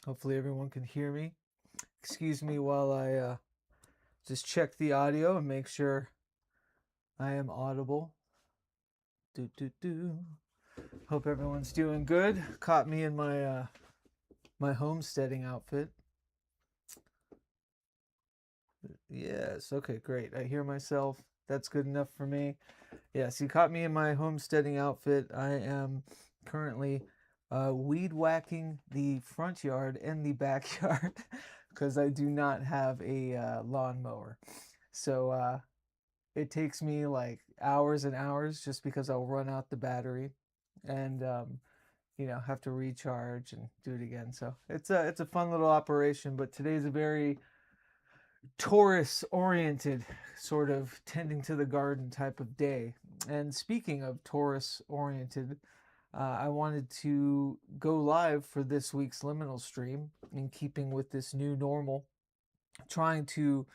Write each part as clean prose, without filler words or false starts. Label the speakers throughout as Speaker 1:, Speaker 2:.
Speaker 1: Hopefully everyone can hear me. Excuse me while I just check the audio and make sure I am audible. Hope everyone's doing good. Caught me in my homesteading outfit. Yes, okay, great. I hear myself. That's good enough for me. Yes, you caught me in my homesteading outfit. I am currently weed whacking the front yard and the backyard because I do not have a lawnmower. So it takes me like hours and hours just because I'll run out the battery and have to recharge and do it again. So it's a fun little operation, but today's a very Taurus oriented, sort of tending to the garden type of day. And speaking of Taurus oriented, I wanted to go live for this week's Liminal stream in keeping with this new normal, trying to,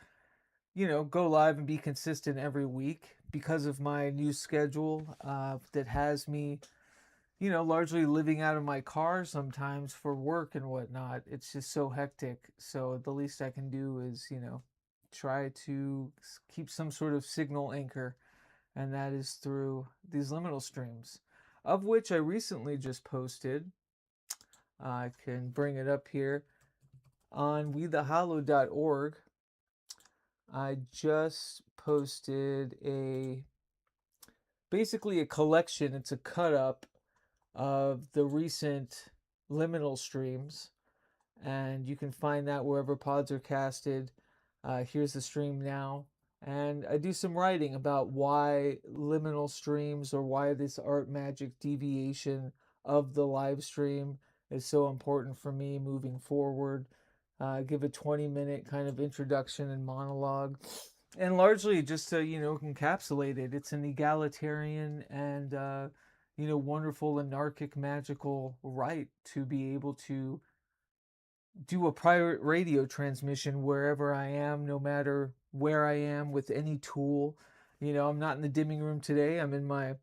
Speaker 1: go live and be consistent every week because of my new schedule that has me, largely living out of my car sometimes for work and whatnot. It's just so hectic. So the least I can do is, try to keep some sort of signal anchor, and that is through these liminal streams, of which I recently just posted. I can bring it up here on wethehollow.org. I just posted basically a collection. It's a cut up of the recent liminal streams, and you can find that wherever pods are casted. Here's the stream now. And I do some writing about why liminal streams, or why this art magic deviation of the live stream is so important for me moving forward. Give a 20-minute kind of introduction and monologue. And largely just to, encapsulate it. It's an egalitarian and, wonderful anarchic magical right to be able to do a private radio transmission wherever I am, no matter where I am, with any tool. I'm not in the dimming room today. I'm in my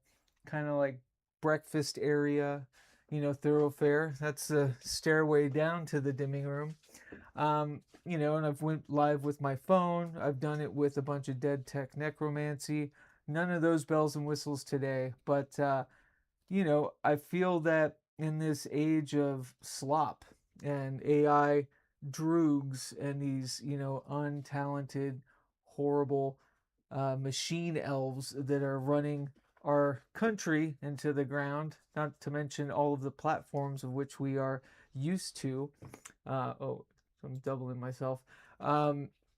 Speaker 1: kind of like breakfast area, thoroughfare. That's the stairway down to the dimming room. And I've went live with my phone. I've done it with a bunch of dead tech necromancy. None of those bells and whistles today, but I feel that in this age of slop and AI droogs and these, untalented, horrible machine elves that are running our country into the ground, not to mention all of the platforms of which we are used to. I'm doubling myself.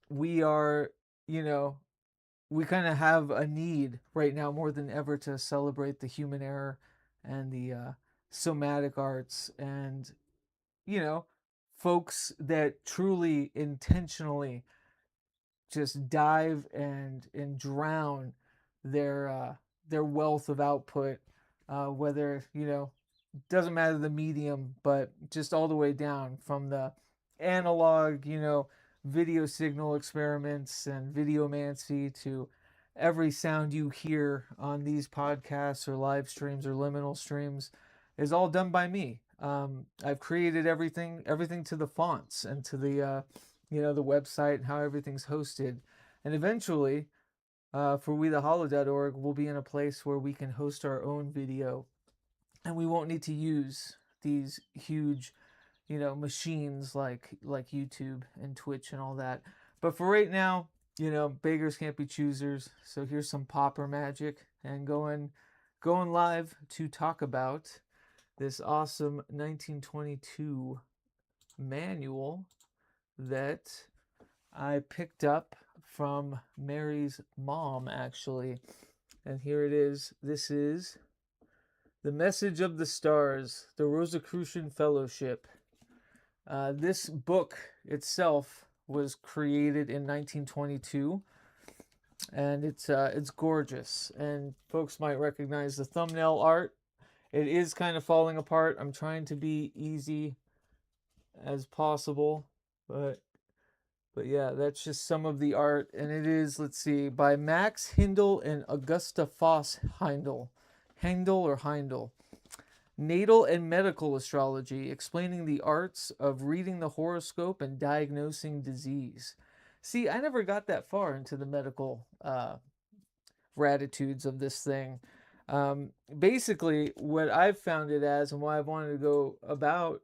Speaker 1: We are, we kind of have a need right now more than ever to celebrate the human error and the somatic arts, and folks that truly intentionally just dive and drown their wealth of output, whether doesn't matter the medium, but just all the way down from the analog, video signal experiments and videomancy to every sound you hear on these podcasts or live streams or liminal streams is all done by me. I've created everything to the fonts and to the website and how everything's hosted. And eventually, for wethehollow.org, we'll be in a place where we can host our own video, and we won't need to use these huge, machines like YouTube and Twitch and all that. But for right now, beggars can't be choosers. So here's some popper magic, and going live to talk about this awesome 1922 manual that I picked up from Mary's mom, actually. And here it is. This is The Message of the Stars, the Rosicrucian Fellowship. This book itself was created in 1922, and it's gorgeous. And folks might recognize the thumbnail art. It is kind of falling apart. I'm trying to be easy as possible, but yeah, that's just some of the art. And it is, let's see, by Max Hindle and Augusta Foss Heindel. Heindel or Heindel. Natal and medical astrology, explaining the arts of reading the horoscope and diagnosing disease. See, I never got that far into the medical gratitudes of this thing. Basically, what I've found it as, and why I wanted to go about,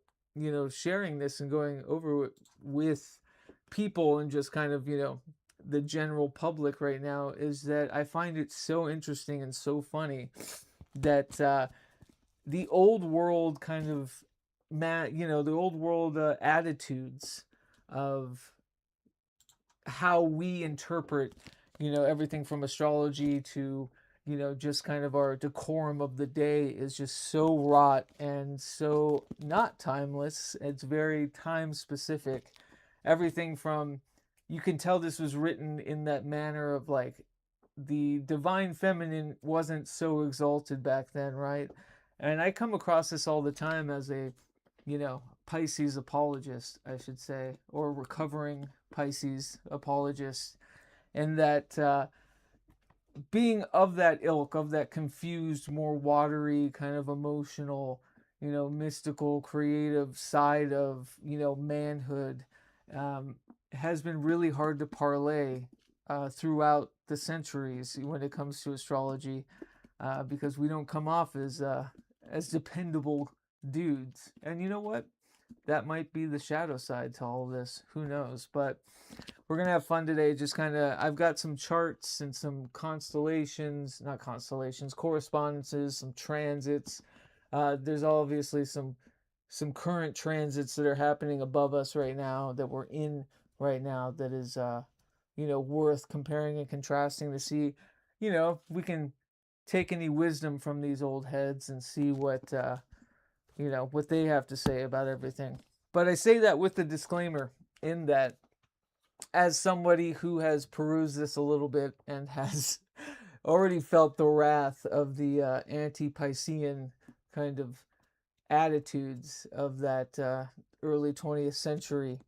Speaker 1: sharing this and going over it with people and just kind of, the general public right now, is that I find it so interesting and so funny that the old world kind of, the old world attitudes of how we interpret, everything from astrology to, just kind of our decorum of the day is just so wrought and so not timeless. It's very time specific. Everything from, you can tell this was written in that manner of like, the divine feminine wasn't so exalted back then, right? And I come across this all the time as a, Pisces apologist, I should say, or recovering Pisces apologist, and that being of that ilk, of that confused, more watery, kind of emotional, mystical, creative side of, manhood, has been really hard to parlay throughout the centuries when it comes to astrology, because we don't come off as dependable dudes. And you know what? That might be the shadow side to all of this. Who knows? But we're gonna have fun today. Just kind of, I've got some charts and some constellations, not constellations, correspondences, some transits. There's obviously some current transits that are happening above us right now, that we're in right now, that is worth comparing and contrasting to see, if we can take any wisdom from these old heads and see what they have to say about everything. But I say that with the disclaimer, in that, as somebody who has perused this a little bit and has already felt the wrath of the anti-Piscean kind of attitudes of that early 20th century,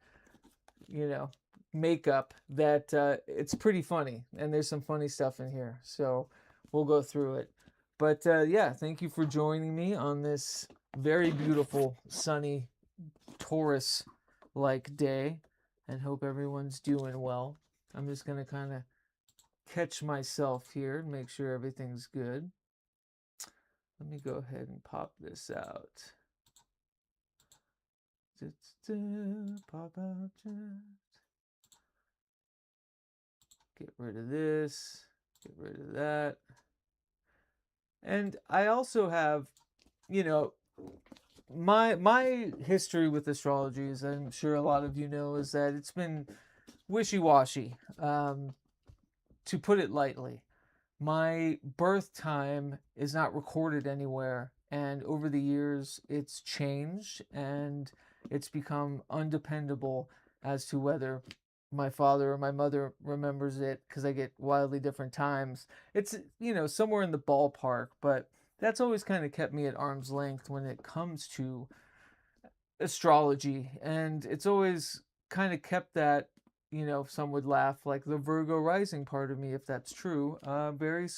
Speaker 1: makeup, that it's pretty funny, and there's some funny stuff in here. So we'll go through it. But yeah, thank you for joining me on this very beautiful, sunny, Taurus-like day, and hope everyone's doing well. I'm just going to kind of catch myself here and make sure everything's good. Let me go ahead and pop this out. Pop out. Get rid of this. Get rid of that. And I also have, my history with astrology, as I'm sure a lot of you know, is that it's been wishy-washy, to put it lightly. My birth time is not recorded anywhere, and over the years it's changed, and it's become undependable as to whether my father or my mother remembers it, because I get wildly different times. It's, somewhere in the ballpark, but that's always kind of kept me at arm's length when it comes to astrology. And it's always kind of kept that, some would laugh, like the Virgo rising part of me, if that's true, very,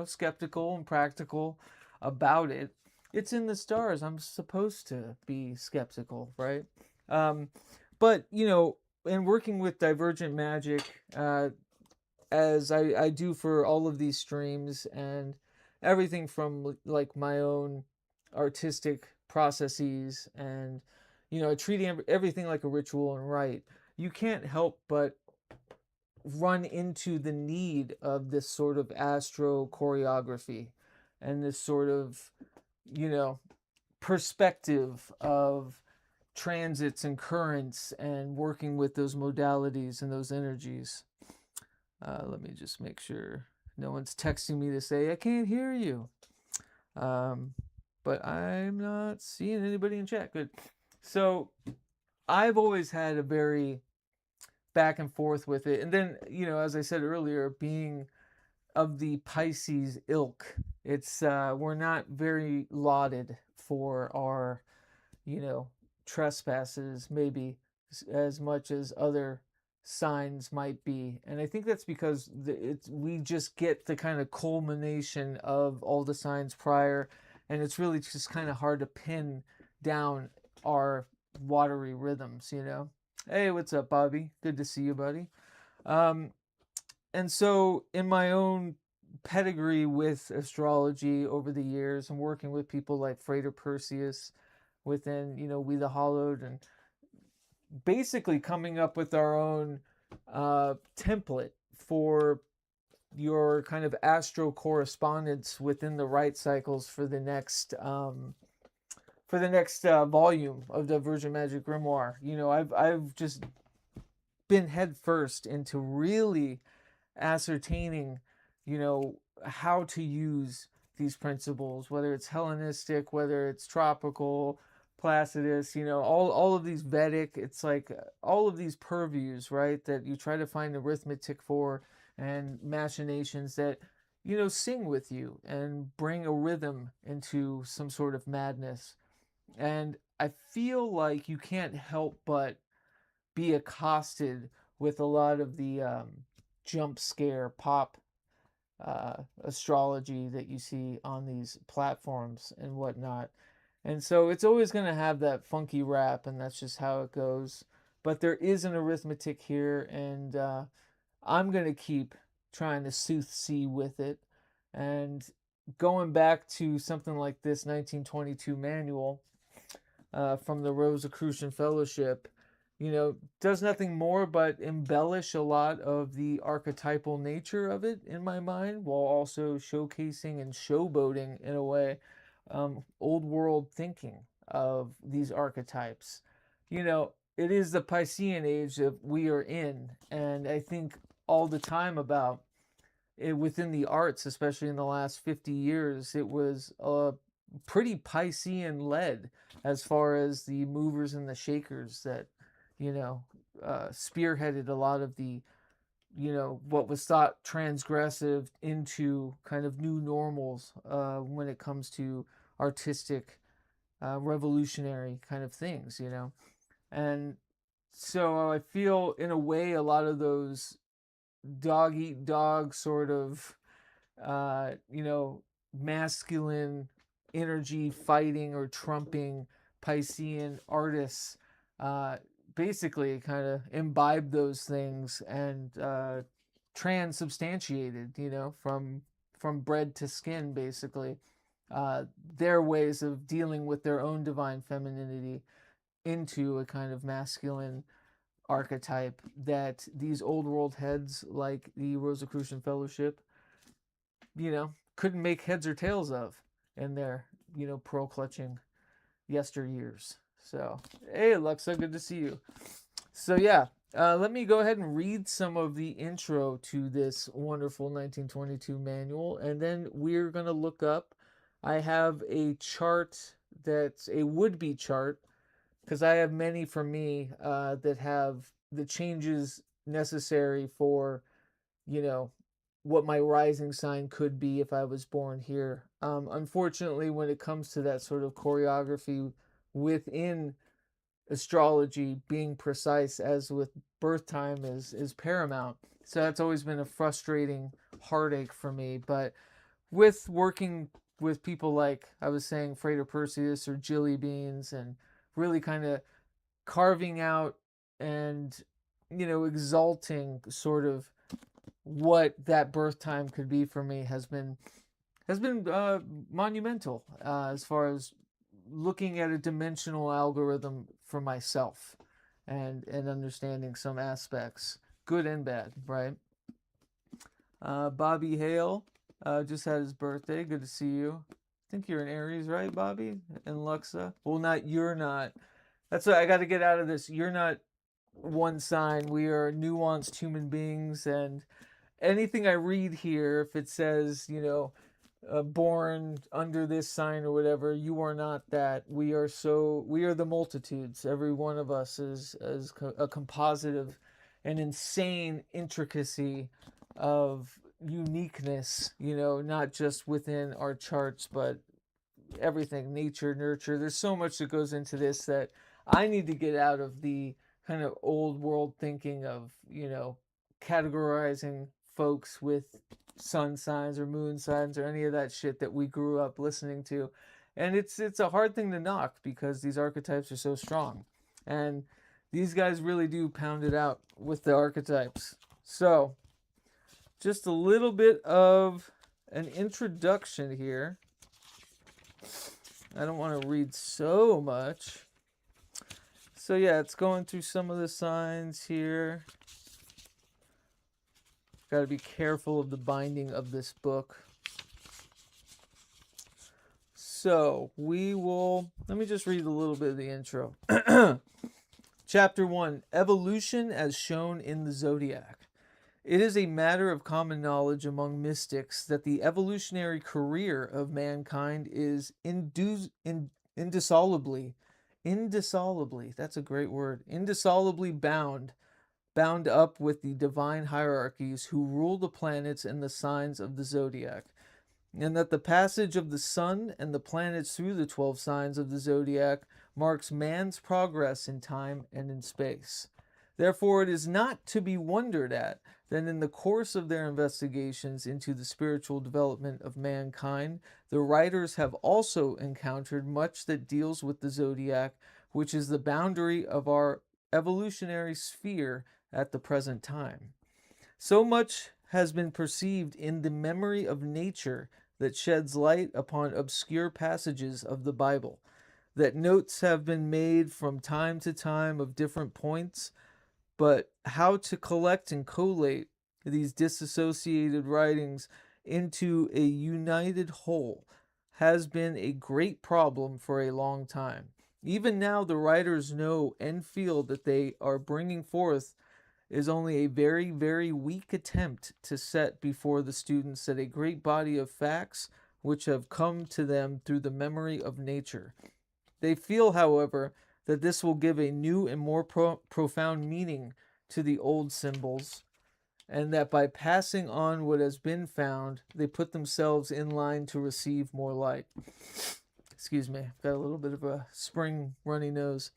Speaker 1: skeptical and practical about it. It's in the stars. I'm supposed to be skeptical, right? But, and working with Divergent Magic, as I do for all of these streams, and everything from like my own artistic processes, and treating everything like a ritual and rite, you can't help but run into the need of this sort of astro choreography, and this sort of, perspective of transits and currents, and working with those modalities and those energies. Let me just make sure no one's texting me to say I can't hear you. But I'm not seeing anybody in chat. Good. So I've always had a very back and forth with it. And then, as I said earlier, being of the Pisces ilk, it's we're not very lauded for our, trespasses, maybe as much as other signs might be. And I think that's because we just get the kind of culmination of all the signs prior, and it's really just kind of hard to pin down our watery rhythms, you know. Hey, what's up, Bobby? Good to see you, buddy. Um, and so in my own pedigree with astrology over the years, and working with people like Frater Perseus within, you know, We the Hollowed, and basically coming up with our own template for your kind of astro correspondence within the right cycles for the next volume of Divergent Magic Grimoire. You know, I've just been head first into really ascertaining, you know, how to use these principles, whether it's Hellenistic, whether it's tropical, Placidus, you know, all of these Vedic. It's like all of these purviews, right, that you try to find arithmetic for, and machinations that, you know, sing with you and bring a rhythm into some sort of madness. And I feel like you can't help but be accosted with a lot of the jump scare pop astrology that you see on these platforms and whatnot. And so it's always going to have that funky rap, and that's just how it goes. But there is an arithmetic here, and I'm going to keep trying to soothsay with it. And going back to something like this 1922 manual from the Rosicrucian Fellowship, you know, does nothing more but embellish a lot of the archetypal nature of it in my mind, while also showcasing and showboating in a way old world thinking of these archetypes. You know, it is the Piscean age that we are in, and I think all the time about it within the arts, especially in the last 50 years, it was pretty Piscean led as far as the movers and the shakers that, you know, spearheaded a lot of the, you know, what was thought transgressive into kind of new normals when it comes to artistic, revolutionary kind of things, you know. And so I feel, in a way, a lot of those dog eat dog sort of, you know, masculine energy fighting or trumping Piscean artists basically kind of imbibe those things and transubstantiated, you know, from bread to skin, basically. Their ways of dealing with their own divine femininity into a kind of masculine archetype that these old world heads like the Rosicrucian Fellowship, you know, couldn't make heads or tails of in their, you know, pearl clutching yesteryears. So, hey, Alexa, good to see you. So, yeah, let me go ahead and read some of the intro to this wonderful 1922 manual, and then we're going to look up. I have a chart that's a would-be chart, because I have many for me that have the changes necessary for, you know, what my rising sign could be if I was born here. Unfortunately, when it comes to that sort of choreography within astrology, being precise as with birth time is paramount. So that's always been a frustrating heartache for me. But with working with people like I was saying, Frater Perseus or Jilly Beans, and really kind of carving out and, you know, exalting sort of what that birth time could be for me has been monumental as far as looking at a dimensional algorithm for myself and understanding some aspects, good and bad, right? Bobby Hale just had his birthday. Good to see you. I think you're an Aries, right, Bobby? And Luxa. Well, not you're not. That's what I got to get out of this. You're not one sign. We are nuanced human beings, and anything I read here, if it says, you know, born under this sign or whatever, you are not that. We are the multitudes. Every one of us is a composite of an insane intricacy of uniqueness, you know, not just within our charts, but everything, nature, nurture. There's so much that goes into this that I need to get out of the kind of old world thinking of, you know, categorizing folks with sun signs or moon signs or any of that shit that we grew up listening to. And it's a hard thing to knock because these archetypes are so strong. And these guys really do pound it out with the archetypes. So, just a little bit of an introduction here. I don't want to read so much. So yeah, it's going through some of the signs here. Got to be careful of the binding of this book. So we will, let me just read a little bit of the intro. Chapter 1, Evolution as shown in the Zodiac. It is a matter of common knowledge among mystics that the evolutionary career of mankind is indissolubly, that's a great word, indissolubly bound up with the divine hierarchies who rule the planets and the signs of the zodiac, and that the passage of the sun and the planets through the 12 signs of the zodiac marks man's progress in time and in space. Therefore, it is not to be wondered at that in the course of their investigations into the spiritual development of mankind, the writers have also encountered much that deals with the zodiac, which is the boundary of our evolutionary sphere at the present time. So much has been perceived in the memory of nature that sheds light upon obscure passages of the Bible, that notes have been made from time to time of different points, but how to collect and collate these disassociated writings into a united whole has been a great problem for a long time. Even now, the writers know and feel that they are bringing forth is only a very, very weak attempt to set before the students that a great body of facts which have come to them through the memory of nature. They feel, however, that this will give a new and more profound meaning to the old symbols, and that by passing on what has been found, they put themselves in line to receive more light. Excuse me, I've got a little bit of a spring runny nose.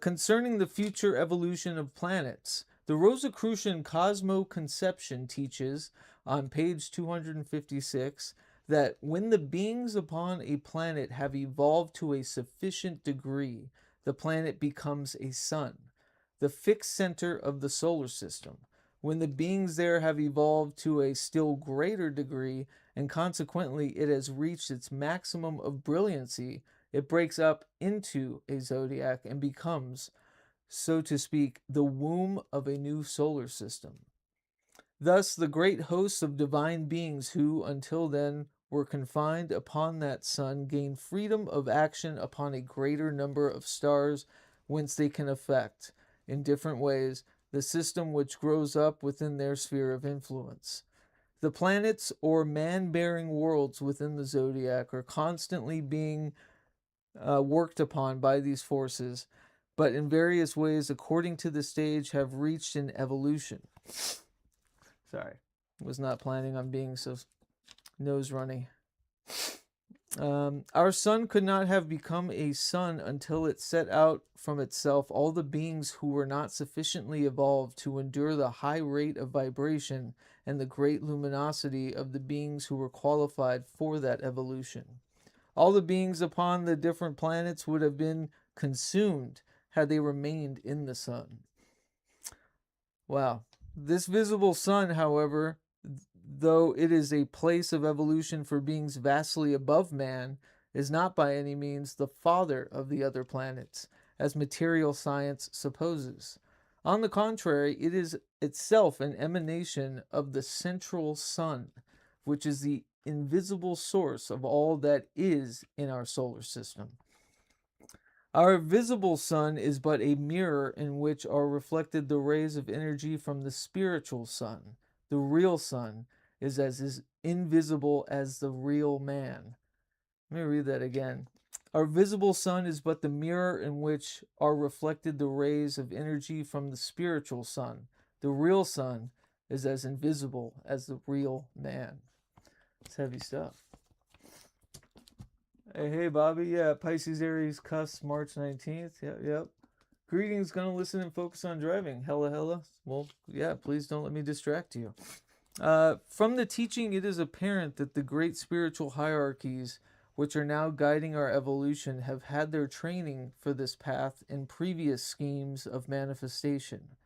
Speaker 1: Concerning the future evolution of planets, the Rosicrucian Cosmoconception teaches on page 256 that when the beings upon a planet have evolved to a sufficient degree, the planet becomes a sun, the fixed center of the solar system. When the beings there have evolved to a still greater degree, and consequently it has reached its maximum of brilliancy, it breaks up into a zodiac and becomes, so to speak, the womb of a new solar system. Thus, the great hosts of divine beings who, until then, were confined upon that sun gain freedom of action upon a greater number of stars, whence they can affect, in different ways, the system which grows up within their sphere of influence. The planets or man-bearing worlds within the zodiac are constantly being worked upon by these forces, but in various ways according to the stage have reached an evolution. Sorry, was not planning on being so nose runny. Our sun could not have become a sun until it set out from itself all the beings who were not sufficiently evolved to endure the high rate of vibration and the great luminosity of the beings who were qualified for that evolution. All the beings upon the different planets would have been consumed had they remained in the sun. Wow. This visible sun, however, though it is a place of evolution for beings vastly above man, is not by any means the father of the other planets, as material science supposes. On the contrary, it is itself an emanation of the central sun, which is the invisible source of all that is in our solar system. Our visible sun is but a mirror in which are reflected the rays of energy from the spiritual sun. The real sun is as invisible as the real man. Let me read that again. Our visible sun is but the mirror in which are reflected the rays of energy from the spiritual sun. The real sun is as invisible as the real man. It's heavy stuff. Hey, Bobby. Yeah, Pisces, Aries, cusp, March 19th. Yep. Greetings, gonna listen and focus on driving. Hella. Well, yeah, please don't let me distract you. From the teaching, it is apparent that the great spiritual hierarchies which are now guiding our evolution, have had their training for this path in previous schemes of manifestation.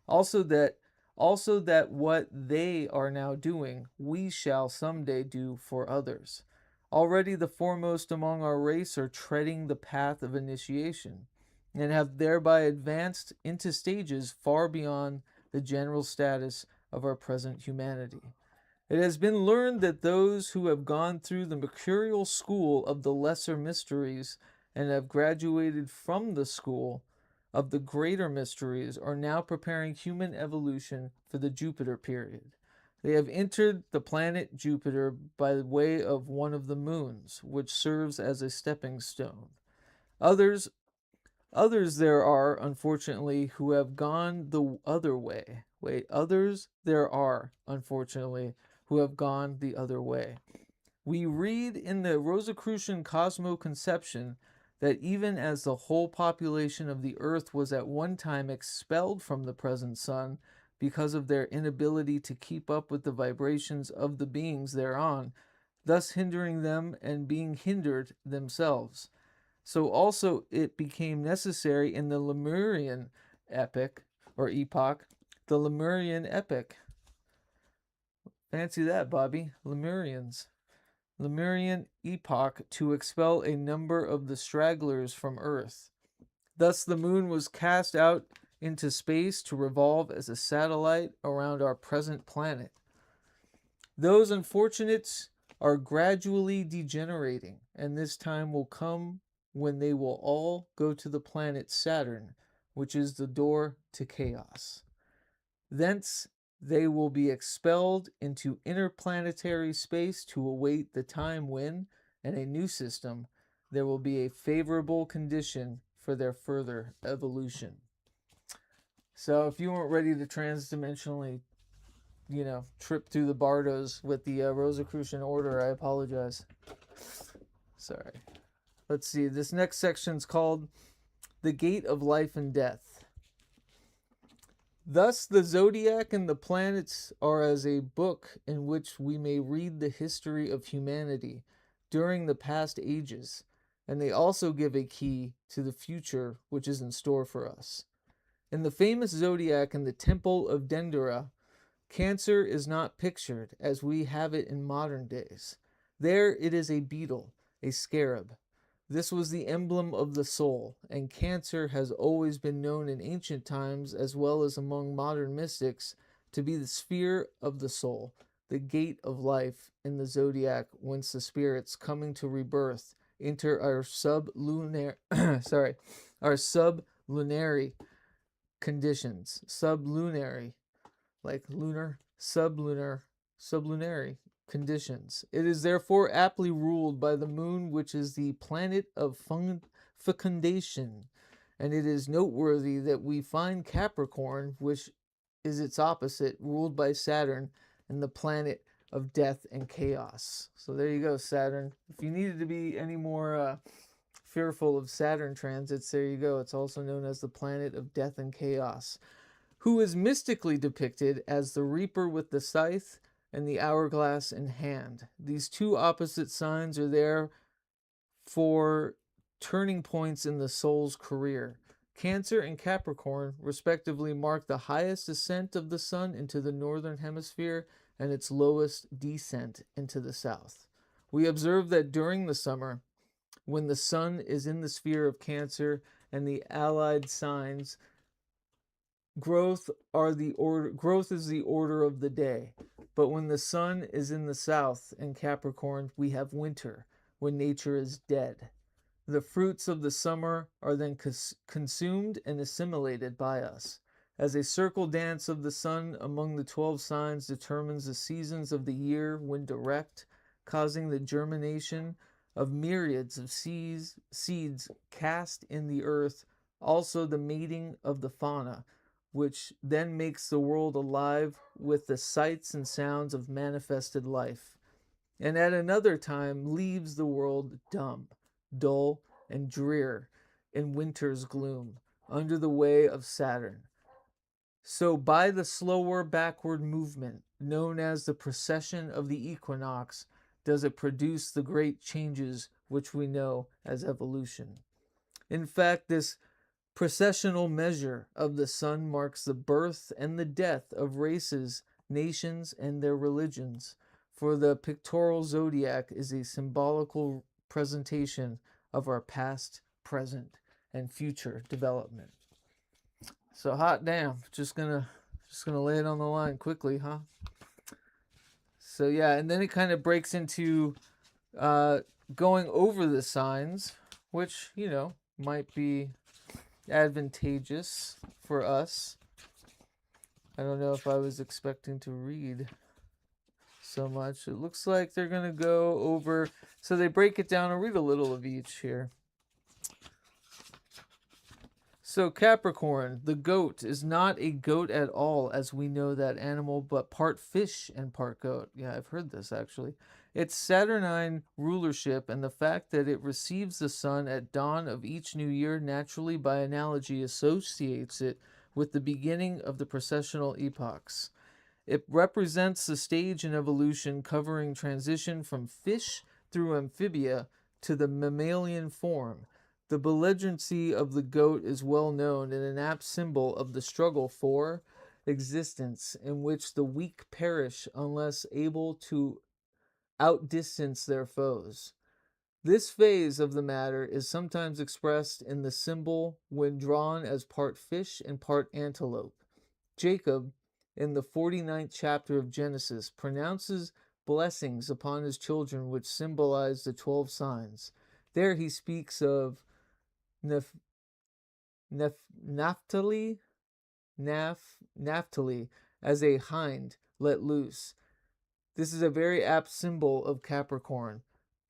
Speaker 1: Also that what they are now doing, we shall someday do for others. Already the foremost among our race are treading the path of initiation, and have thereby advanced into stages far beyond the general status of our present humanity. It has been learned that those who have gone through the mercurial school of the lesser mysteries and have graduated from the school of the greater mysteries are now preparing human evolution for the Jupiter period. They have entered the planet Jupiter by way of one of the moons, which serves as a stepping stone. Others there are, unfortunately, who have gone the other way. Others there are, unfortunately, who have gone the other way. We read in the Rosicrucian cosmoconception that even as the whole population of the earth was at one time expelled from the present sun because of their inability to keep up with the vibrations of the beings thereon, thus hindering them and being hindered themselves, so also it became necessary in the Lemurian epoch, the Lemurian epoch. Fancy that, Bobby. Lemurian epoch, to expel a number of the stragglers from Earth. Thus the moon was cast out into space to revolve as a satellite around our present planet. Those unfortunates are gradually degenerating, and this time will come when they will all go to the planet Saturn, which is the door to chaos. Thence they will be expelled into interplanetary space to await the time when, in a new system, there will be a favorable condition for their further evolution. So if you weren't ready to transdimensionally, trip through the bardos with the Rosicrucian Order, I apologize. Sorry. Let's see, this next section's called The Gate of Life and Death. Thus the zodiac and the planets are as a book in which we may read the history of humanity during the past ages, and they also give a key to the future which is in store for us. In the famous zodiac in the Temple of Dendera, Cancer is not pictured as we have it in modern days. There it is a beetle, a scarab. This was the emblem of the soul, and Cancer has always been known in ancient times as well as among modern mystics to be the sphere of the soul, the gate of life in the zodiac, whence the spirits coming to rebirth enter our sublunary conditions. Sublunary, like lunar, sublunary conditions. It is therefore aptly ruled by the moon, which is the planet of fecundation, and it is noteworthy that we find Capricorn, which is its opposite, ruled by Saturn and the planet of death and chaos. So there you go, Saturn. If you needed to be any more fearful of Saturn transits, there you go. It's also known as the planet of death and chaos, who is mystically depicted as the reaper with the scythe and the hourglass in hand. These two opposite signs are there for turning points in the soul's career. Cancer and Capricorn, respectively, mark the highest ascent of the sun into the northern hemisphere and its lowest descent into the south. We observe that during the summer, when the sun is in the sphere of Cancer and the allied signs, growth is the order of the day. But when the sun is in the south in Capricorn, we have winter, when nature is dead. The fruits of the summer are then consumed and assimilated by us. As a circle dance of the sun among the 12 signs determines the seasons of the year when direct, causing the germination of myriads of seeds cast in the earth, also the mating of the fauna, which then makes the world alive with the sights and sounds of manifested life, and at another time leaves the world dumb, dull, and drear in winter's gloom, under the way of Saturn. So by the slower backward movement, known as the precession of the equinox, does it produce the great changes which we know as evolution. In fact, this processional measure of the sun marks the birth and the death of races, nations, and their religions, for the pictorial zodiac is a symbolical presentation of our past, present, and future development. So hot damn, just gonna lay it on the line quickly, huh? So yeah, and then it kind of breaks into going over the signs, which, you know, might be advantageous for us. I don't know if I was expecting to read so much. It looks like they're going to go over, so they break it down. I'll read a little of each here. So Capricorn, the goat, is not a goat at all as we know that animal, but part fish and part goat. Yeah, I've heard this actually. Its Saturnine rulership and the fact that it receives the sun at dawn of each new year naturally by analogy associates it with the beginning of the precessional epochs. It represents the stage in evolution covering transition from fish through amphibia to the mammalian form. The belligerency of the goat is well known and an apt symbol of the struggle for existence in which the weak perish unless able to outdistance their foes. This phase of the matter is sometimes expressed in the symbol when drawn as part fish and part antelope. Jacob, in the 49th chapter of Genesis, pronounces blessings upon his children which symbolize the 12 signs. There he speaks of Naphtali as a hind let loose. This is a very apt symbol of Capricorn,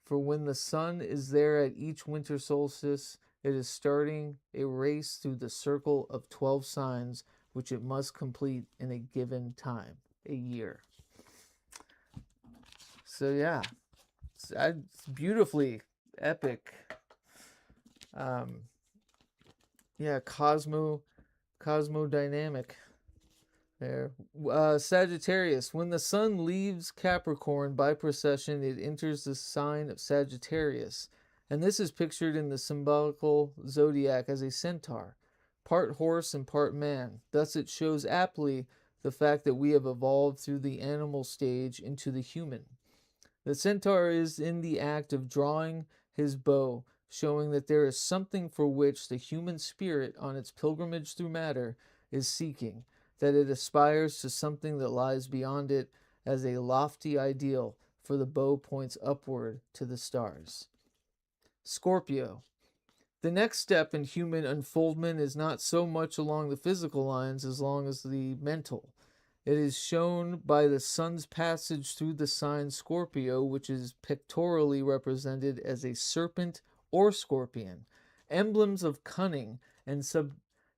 Speaker 1: for when the sun is there at each winter solstice, it is starting a race through the circle of 12 signs, which it must complete in a given time, a year. So yeah, it's beautifully epic. Yeah, cosmodynamic there. Sagittarius. When the sun leaves Capricorn by precession, it enters the sign of Sagittarius. And this is pictured in the symbolical zodiac as a centaur, part horse and part man. Thus it shows aptly the fact that we have evolved through the animal stage into the human. The centaur is in the act of drawing his bow, showing that there is something for which the human spirit on its pilgrimage through matter is seeking, that it aspires to something that lies beyond it as a lofty ideal, for the bow points upward to the stars. Scorpio. The next step in human unfoldment is not so much along the physical lines as long as the mental. It is shown by the sun's passage through the sign Scorpio, which is pictorially represented as a serpent or scorpion, emblems of cunning and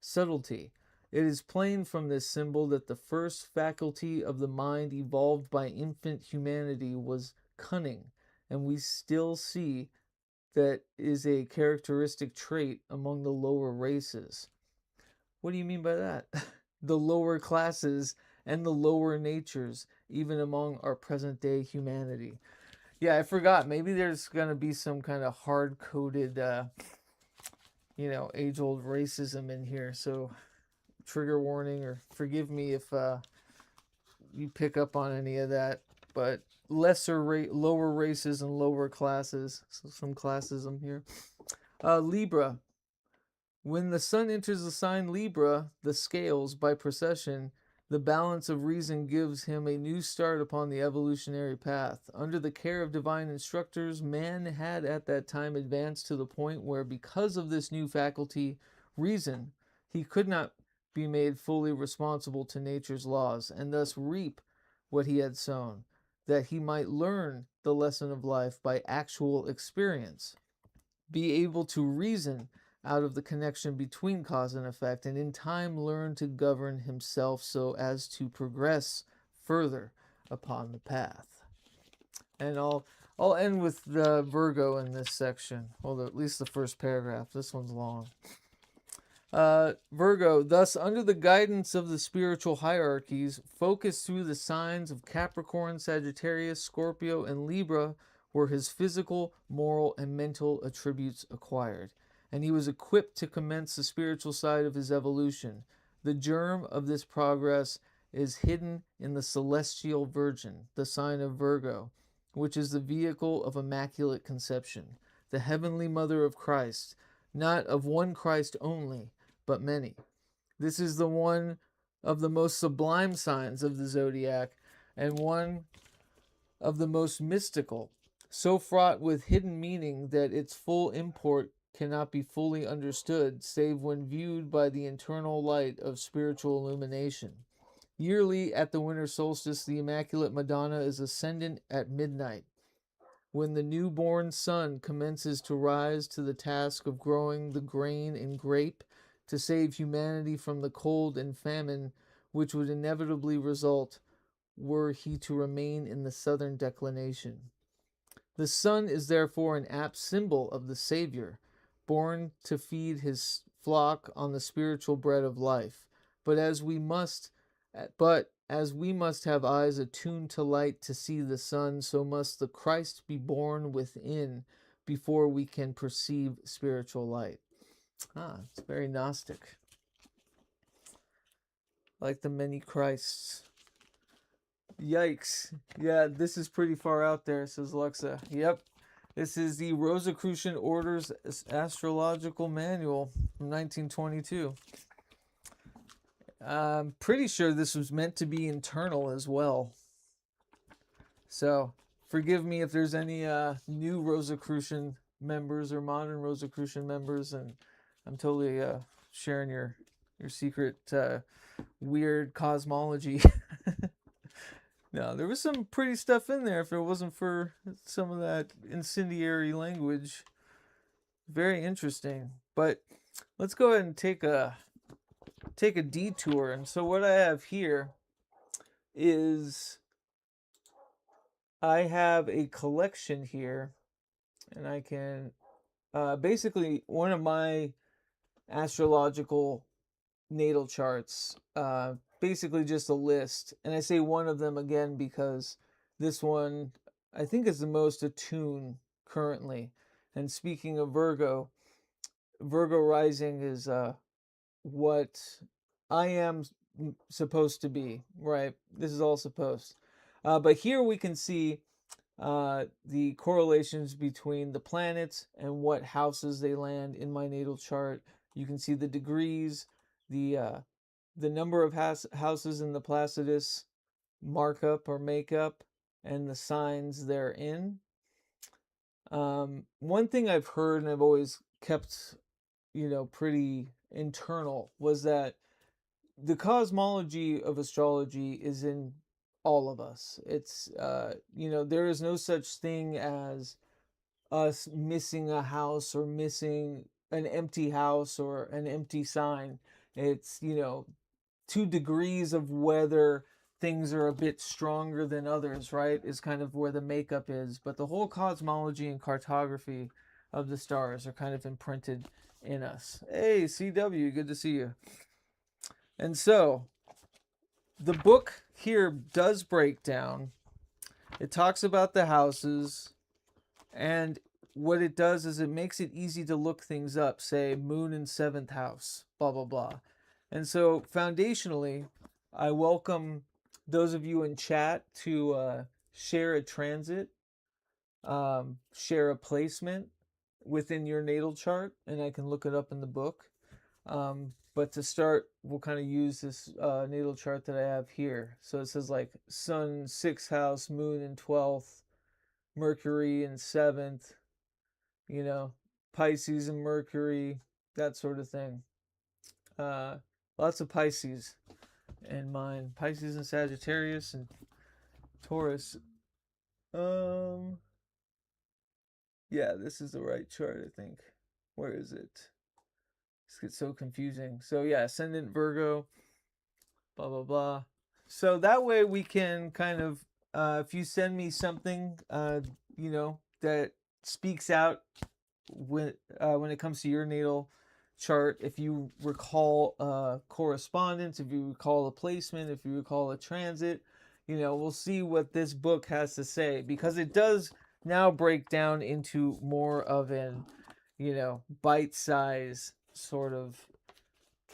Speaker 1: subtlety. It is plain from this symbol that the first faculty of the mind evolved by infant humanity was cunning, and we still see that is a characteristic trait among the lower races. What do you mean by that? The lower classes and the lower natures, even among our present-day humanity. Yeah, I forgot. Maybe there's going to be some kind of hard-coded, age-old racism in here. So, trigger warning, or forgive me if you pick up on any of that. But lower races and lower classes. So some classism here. Libra. When the sun enters the sign Libra, the scales, by precession, the balance of reason gives him a new start upon the evolutionary path. Under the care of divine instructors, man had at that time advanced to the point where, because of this new faculty, reason, he could not be made fully responsible to nature's laws, and thus reap what he had sown, that he might learn the lesson of life by actual experience, be able to reason out of the connection between cause and effect, and in time learn to govern himself so as to progress further upon the path. And I'll end with the Virgo in this section, well, at least the first paragraph. This one's long. Virgo, thus under the guidance of the spiritual hierarchies, focus through the signs of Capricorn, Sagittarius, Scorpio, and Libra, were his physical, moral, and mental attributes acquired, and he was equipped to commence the spiritual side of his evolution. The germ of this progress is hidden in the celestial virgin, the sign of Virgo, which is the vehicle of immaculate conception, the heavenly mother of Christ, not of one Christ only, but many. This is the one of the most sublime signs of the zodiac, and one of the most mystical, so fraught with hidden meaning that its full import cannot be fully understood save when viewed by the internal light of spiritual illumination. Yearly, at the winter solstice, the Immaculate Madonna is ascendant at midnight, when the newborn sun commences to rise to the task of growing the grain and grape to save humanity from the cold and famine which would inevitably result were he to remain in the southern declination. The sun is therefore an apt symbol of the Savior, born to feed his flock on the spiritual bread of life. But as we must have eyes attuned to light to see the sun, so must the Christ be born within before we can perceive spiritual light. It's very Gnostic. Like the many Christs. Yikes. Yeah, this is pretty far out there, says Alexa. Yep. This is the Rosicrucian Order's Astrological Manual from 1922. I'm pretty sure this was meant to be internal as well. So, forgive me if there's any new Rosicrucian members or modern Rosicrucian members, and I'm totally sharing your secret weird cosmology. No, there was some pretty stuff in there if it wasn't for some of that incendiary language. Very interesting. But let's go ahead and take a detour. And so what I have here is I have a collection here, and I can basically one of my astrological natal charts, basically just a list, and I say one of them again because this one I think is the most attuned currently. And speaking of Virgo rising is what I am supposed to be, right? This is all supposed. But here we can see the correlations between the planets and what houses they land in my natal chart. You can see the degrees, the number of houses in the Placidus markup or makeup, and the signs they're in. One thing I've heard and I've always kept, pretty internal was that the cosmology of astrology is in all of us. It's, there is no such thing as us missing a house or missing an empty house or an empty sign. It's, 2 degrees of whether things are a bit stronger than others, right, is kind of where the makeup is. But the whole cosmology and cartography of the stars are kind of imprinted in us. Hey, CW, good to see you. And so the book here does break down. It talks about the houses, and what it does is it makes it easy to look things up, say moon in 7th house, blah, blah, blah. And so foundationally, I welcome those of you in chat to share a transit, share a placement within your natal chart, and I can look it up in the book. But to start, we'll kind of use this natal chart that I have here. So it says like Sun 6th house, Moon in 12th, Mercury in 7th, Pisces and Mercury, that sort of thing. Lots of Pisces in mine. Pisces and Sagittarius and Taurus. Yeah, this is the right chart, I think. Where is it? This gets so confusing. So yeah, ascendant Virgo, blah, blah, blah. So that way we can kind of, if you send me something, that speaks out when it comes to your natal chart, if you recall correspondence, if you recall a placement, if you recall a transit, we'll see what this book has to say, because it does now break down into more of an, bite-size sort of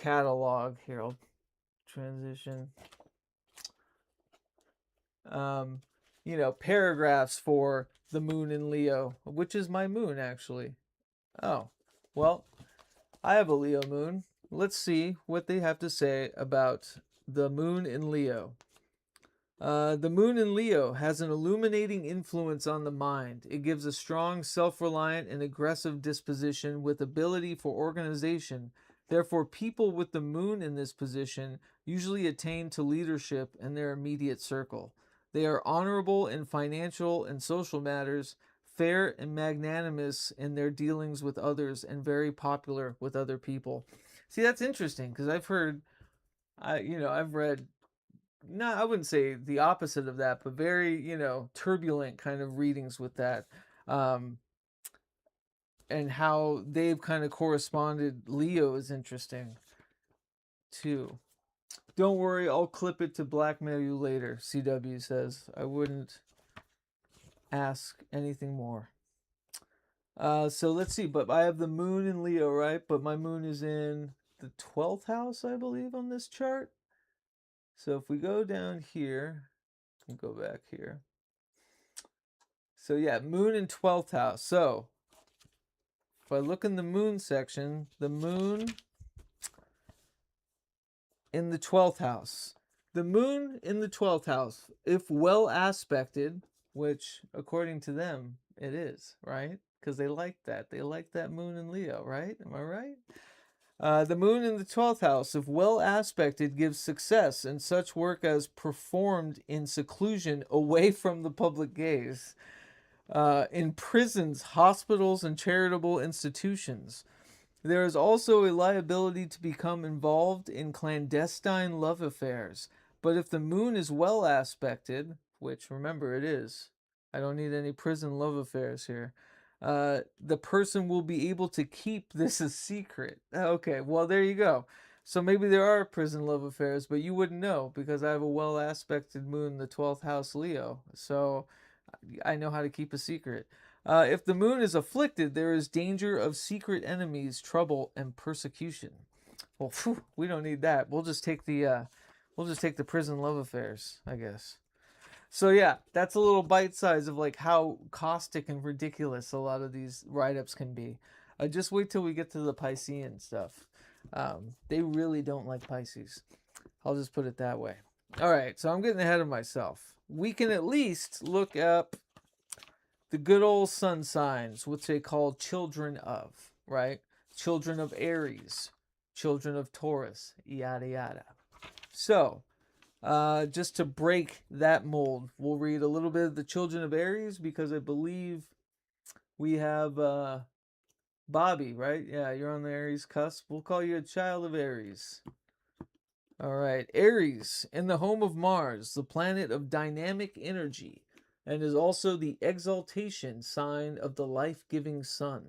Speaker 1: catalog. Here, I'll transition. Paragraphs for the moon in Leo, which is my moon, actually. Oh, well, I have a Leo moon. Let's see what they have to say about the moon in Leo. The moon in Leo has an illuminating influence on the mind. It gives a strong, self-reliant, and aggressive disposition with ability for organization. Therefore, people with the moon in this position usually attain to leadership in their immediate circle. They are honorable in financial and social matters, fair and magnanimous in their dealings with others, and very popular with other people. See, that's interesting because I've read, no, I wouldn't say the opposite of that, but very, turbulent kind of readings with that. Um, and how they've kind of corresponded. Leo is interesting too. Don't worry, I'll clip it to blackmail you later, CW says. I wouldn't ask anything more. So let's see, but I have the moon in Leo, right? But my moon is in the 12th house, I believe, on this chart. So if we go down here, and go back here. So yeah, moon in 12th house. So if I look in the moon section, the moon in the 12th house. The moon in the 12th house, if well aspected, which according to them it is, right? Because they like that. They like that moon in Leo, right? Am I right? The moon in the 12th house, if well aspected, gives success in such work as performed in seclusion away from the public gaze, in prisons, hospitals, and charitable institutions. There is also a liability to become involved in clandestine love affairs. But if the moon is well aspected, which remember it is, I don't need any prison love affairs here, the person will be able to keep this a secret. Okay, well, there you go. So maybe there are prison love affairs, but you wouldn't know because I have a well aspected moon, the 12th house Leo. So I know how to keep a secret. If the moon is afflicted, there is danger of secret enemies, trouble, and persecution. Well, phew, we don't need that. We'll just take the prison love affairs, I guess. So yeah, that's a little bite size of like how caustic and ridiculous a lot of these write-ups can be. Just wait till we get to the Piscean stuff. They really don't like Pisces. I'll just put it that way. All right, so I'm getting ahead of myself. We can at least look up the good old sun signs, which they call children of, right? Children of Aries, children of Taurus, yada yada. So, just to break that mold, we'll read a little bit of the children of Aries because I believe we have Bobby, right? Yeah, you're on the Aries cusp. We'll call you a child of Aries. All right, Aries, in the home of Mars, the planet of dynamic energy, and is also the exaltation sign of the life-giving sun.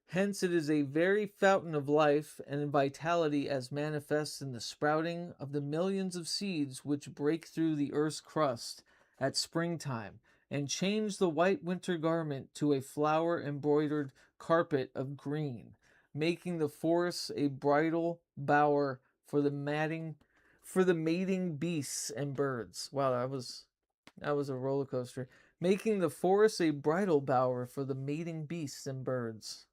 Speaker 1: Hence, it is a very fountain of life and vitality as manifests in the sprouting of the millions of seeds which break through the earth's crust at springtime and change the white winter garment to a flower-embroidered carpet of green, making the forests a bridal bower for the mating beasts and birds. Wow, that was a roller coaster. Making the forest a bridal bower for the mating beasts and birds.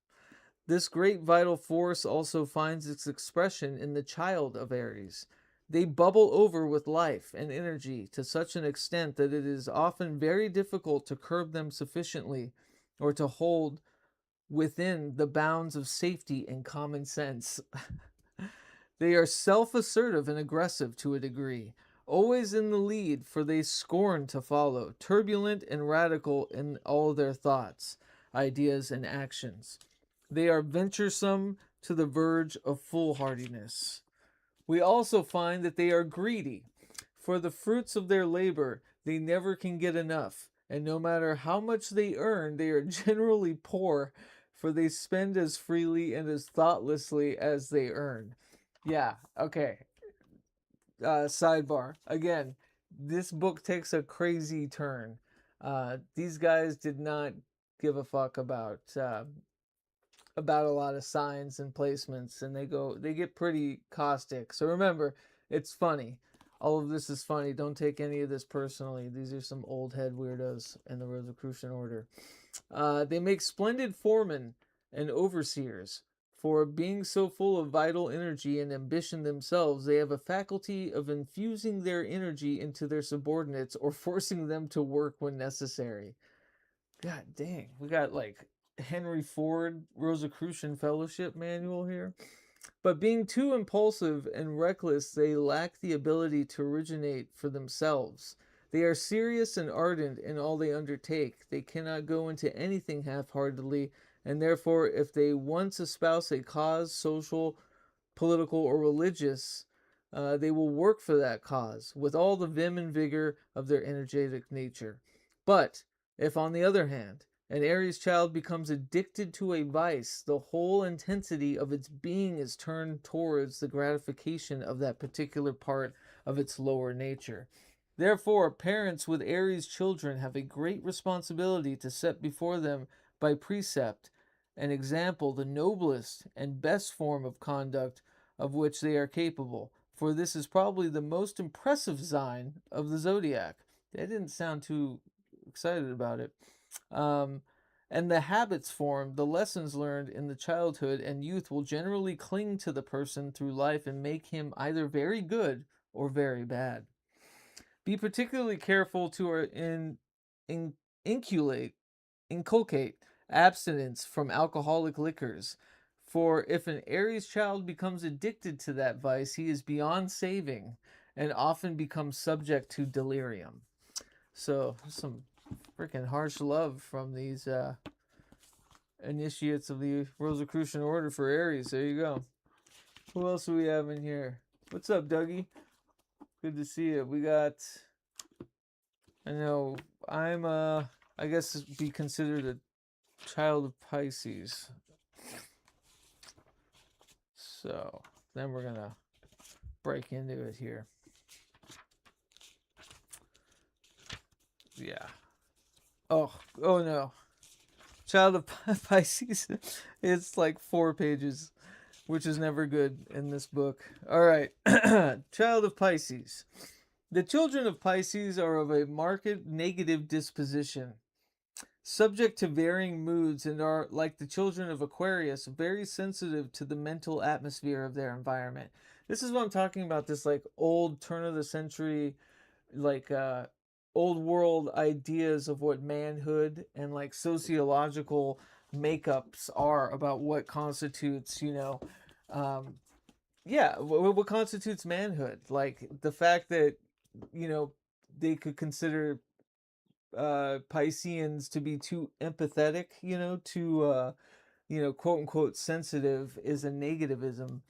Speaker 1: This great vital force also finds its expression in the child of Aries. They bubble over with life and energy to such an extent that it is often very difficult to curb them sufficiently or to hold within the bounds of safety and common sense. They are self-assertive and aggressive to a degree, always in the lead, for they scorn to follow, turbulent and radical in all their thoughts, ideas, and actions. They are venturesome to the verge of foolhardiness. We also find that they are greedy. For the fruits of their labor, they never can get enough, and no matter how much they earn, they are generally poor, for they spend as freely and as thoughtlessly as they earn. Yeah, okay. Sidebar. Again, this book takes a crazy turn. These guys did not give a fuck about a lot of signs and placements, and they get pretty caustic. So remember, it's funny. All of this is funny. Don't take any of this personally. These are some old head weirdos in the Rosicrucian Order. They make splendid foremen and overseers. For being so full of vital energy and ambition themselves, they have a faculty of infusing their energy into their subordinates or forcing them to work when necessary. God dang, we got like Henry Ford Rosicrucian Fellowship Manual here. But being too impulsive and reckless, they lack the ability to originate for themselves. They are serious and ardent in all they undertake. They cannot go into anything half-heartedly, and therefore, if they once espouse a cause, social, political, or religious, they will work for that cause with all the vim and vigor of their energetic nature. But if, on the other hand, an Aries child becomes addicted to a vice, the whole intensity of its being is turned towards the gratification of that particular part of its lower nature. Therefore, parents with Aries children have a great responsibility to set before them by precept and example the noblest and best form of conduct of which they are capable, for this is probably the most impressive sign of the zodiac. They didn't sound too excited about it. And the habits formed, the lessons learned in the childhood and youth will generally cling to the person through life and make him either very good or very bad. Be particularly careful to inculcate abstinence from alcoholic liquors. For if an Aries child becomes addicted to that vice, he is beyond saving and often becomes subject to delirium. So, some freaking harsh love from these initiates of the Rosicrucian Order for Aries. There you go. Who else do we have in here? What's up, Dougie? Good to see you. We got... I know, I'm, I guess be considered a child of Pisces. So, then we're gonna break into it here. Yeah. Oh no. Child of Pisces. It's like 4 pages, which is never good in this book. All right. Child of Pisces. The children of Pisces are of a marked negative disposition, subject to varying moods, and are, like the children of Aquarius, very sensitive to the mental atmosphere of their environment. This is what I'm talking about, this like old turn of the century, like old world ideas of what manhood and like sociological makeups are about what constitutes, yeah, what constitutes manhood. Like the fact that, they could consider Pisceans to be too empathetic, too quote unquote sensitive is a negativism,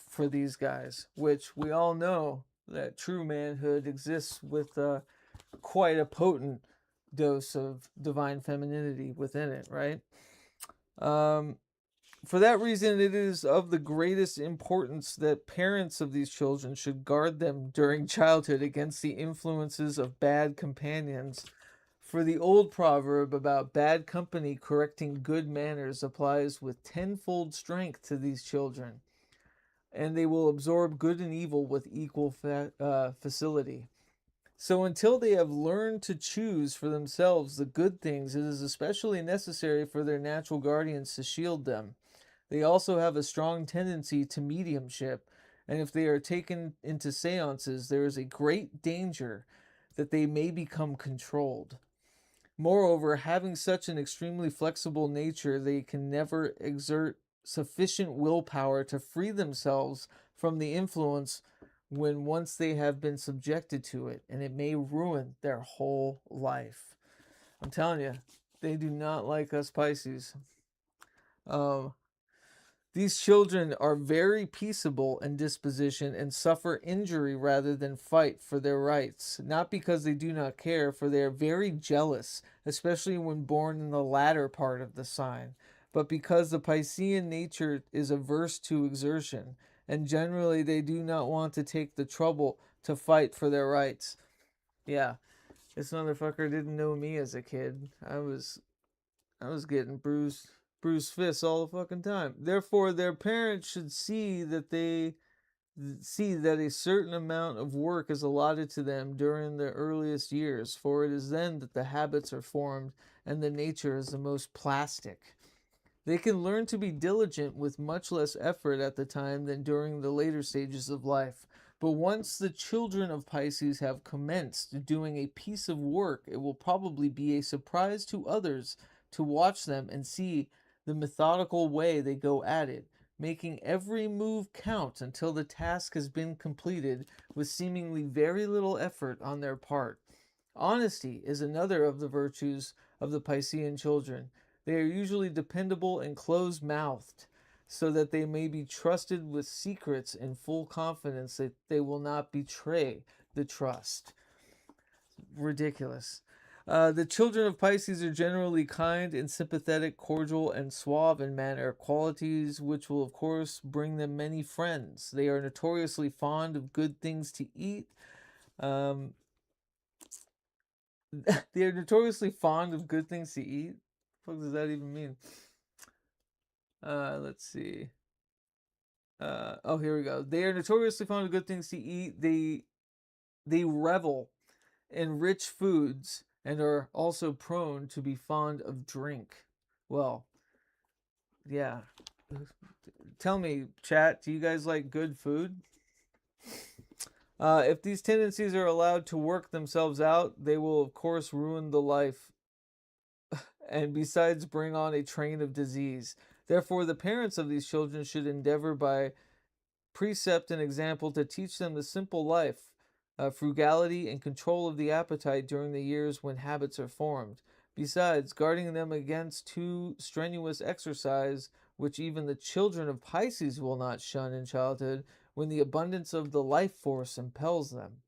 Speaker 1: for these guys, which we all know that true manhood exists with quite a potent dose of divine femininity within it, right? For that reason, it is of the greatest importance that parents of these children should guard them during childhood against the influences of bad companions. For the old proverb about bad company correcting good manners applies with tenfold strength to these children, and they will absorb good and evil with equal facility. So until they have learned to choose for themselves the good things, it is especially necessary for their natural guardians to shield them. They also have a strong tendency to mediumship, and if they are taken into seances, there is a great danger that they may become controlled. Moreover, having such an extremely flexible nature, they can never exert sufficient willpower to free themselves from the influence when once they have been subjected to it, and it may ruin their whole life. I'm telling you, they do not like us Pisces. These children are very peaceable in disposition and suffer injury rather than fight for their rights, not because they do not care, for they are very jealous, especially when born in the latter part of the sign, but because the Piscean nature is averse to exertion, and generally they do not want to take the trouble to fight for their rights. Yeah, This motherfucker didn't know me as a kid. I was getting bruised fists all the fucking time. Therefore, their parents should see that a certain amount of work is allotted to them during the earliest years, for it is then that the habits are formed and the nature is the most plastic. They can learn to be diligent with much less effort at the time than during the later stages of life. But once the children of Pisces have commenced doing a piece of work, it will probably be a surprise to others to watch them and see the methodical way they go at it, making every move count until the task has been completed with seemingly very little effort on their part. Honesty is another of the virtues of the Piscean children. They are usually dependable and close-mouthed, so that they may be trusted with secrets in full confidence that they will not betray the trust. Ridiculous. The children of Pisces are generally kind and sympathetic, cordial, and suave in manner, qualities which will, of course, bring them many friends. They are notoriously fond of good things to eat. They are notoriously fond of good things to eat. What does that even mean? Let's see. Oh, here we go. They are notoriously fond of good things to eat. They revel in rich foods and are also prone to be fond of drink. Well, yeah. Tell me, chat, do you guys like good food? If these tendencies are allowed to work themselves out, they will, of course, ruin the life and besides bring on a train of disease. Therefore, the parents of these children should endeavor by precept and example to teach them the simple life, frugality, and control of the appetite during the years when habits are formed. Besides, guarding them against too strenuous exercise, which even the children of Pisces will not shun in childhood, when the abundance of the life force impels them.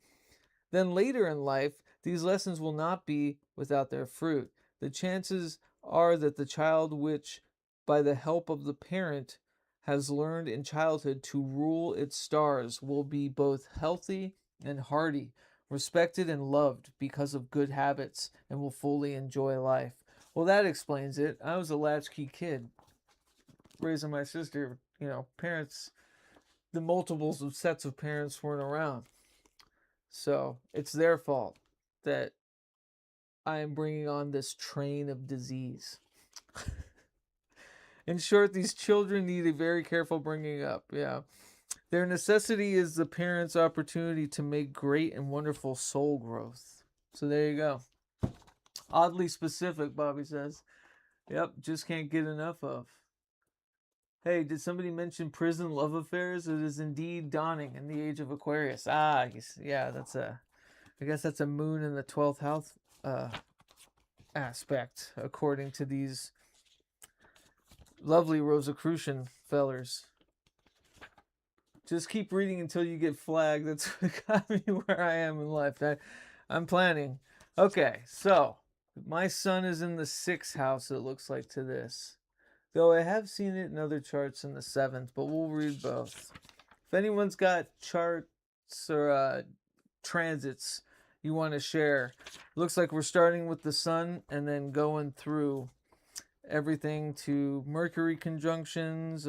Speaker 1: Then later in life, these lessons will not be without their fruit. The chances are that the child which, by the help of the parent, has learned in childhood to rule its stars will be both healthy and hardy, respected and loved because of good habits, and will fully enjoy life. Well, that explains it. I was a latchkey kid raising my sister. Parents, the multiples of sets of parents weren't around. So it's their fault that I am bringing on this train of disease. In short, these children need a very careful bringing up. Yeah. Their necessity is the parents' opportunity to make great and wonderful soul growth. So there you go. Oddly specific, Bobby says. Yep, just can't get enough of. Hey, did somebody mention prison love affairs? It is indeed dawning in the age of Aquarius. Yeah, I guess that's a moon in the 12th house aspect, according to these lovely Rosicrucian fellers. Just keep reading until you get flagged. That's what got me where I am in life. I'm planning. Okay, so my sun is in the 6th house, it looks like, to this. Though I have seen it in other charts in the 7th, but we'll read both. If anyone's got charts or transits you want to share, looks like we're starting with the sun and then going through everything to Mercury conjunctions,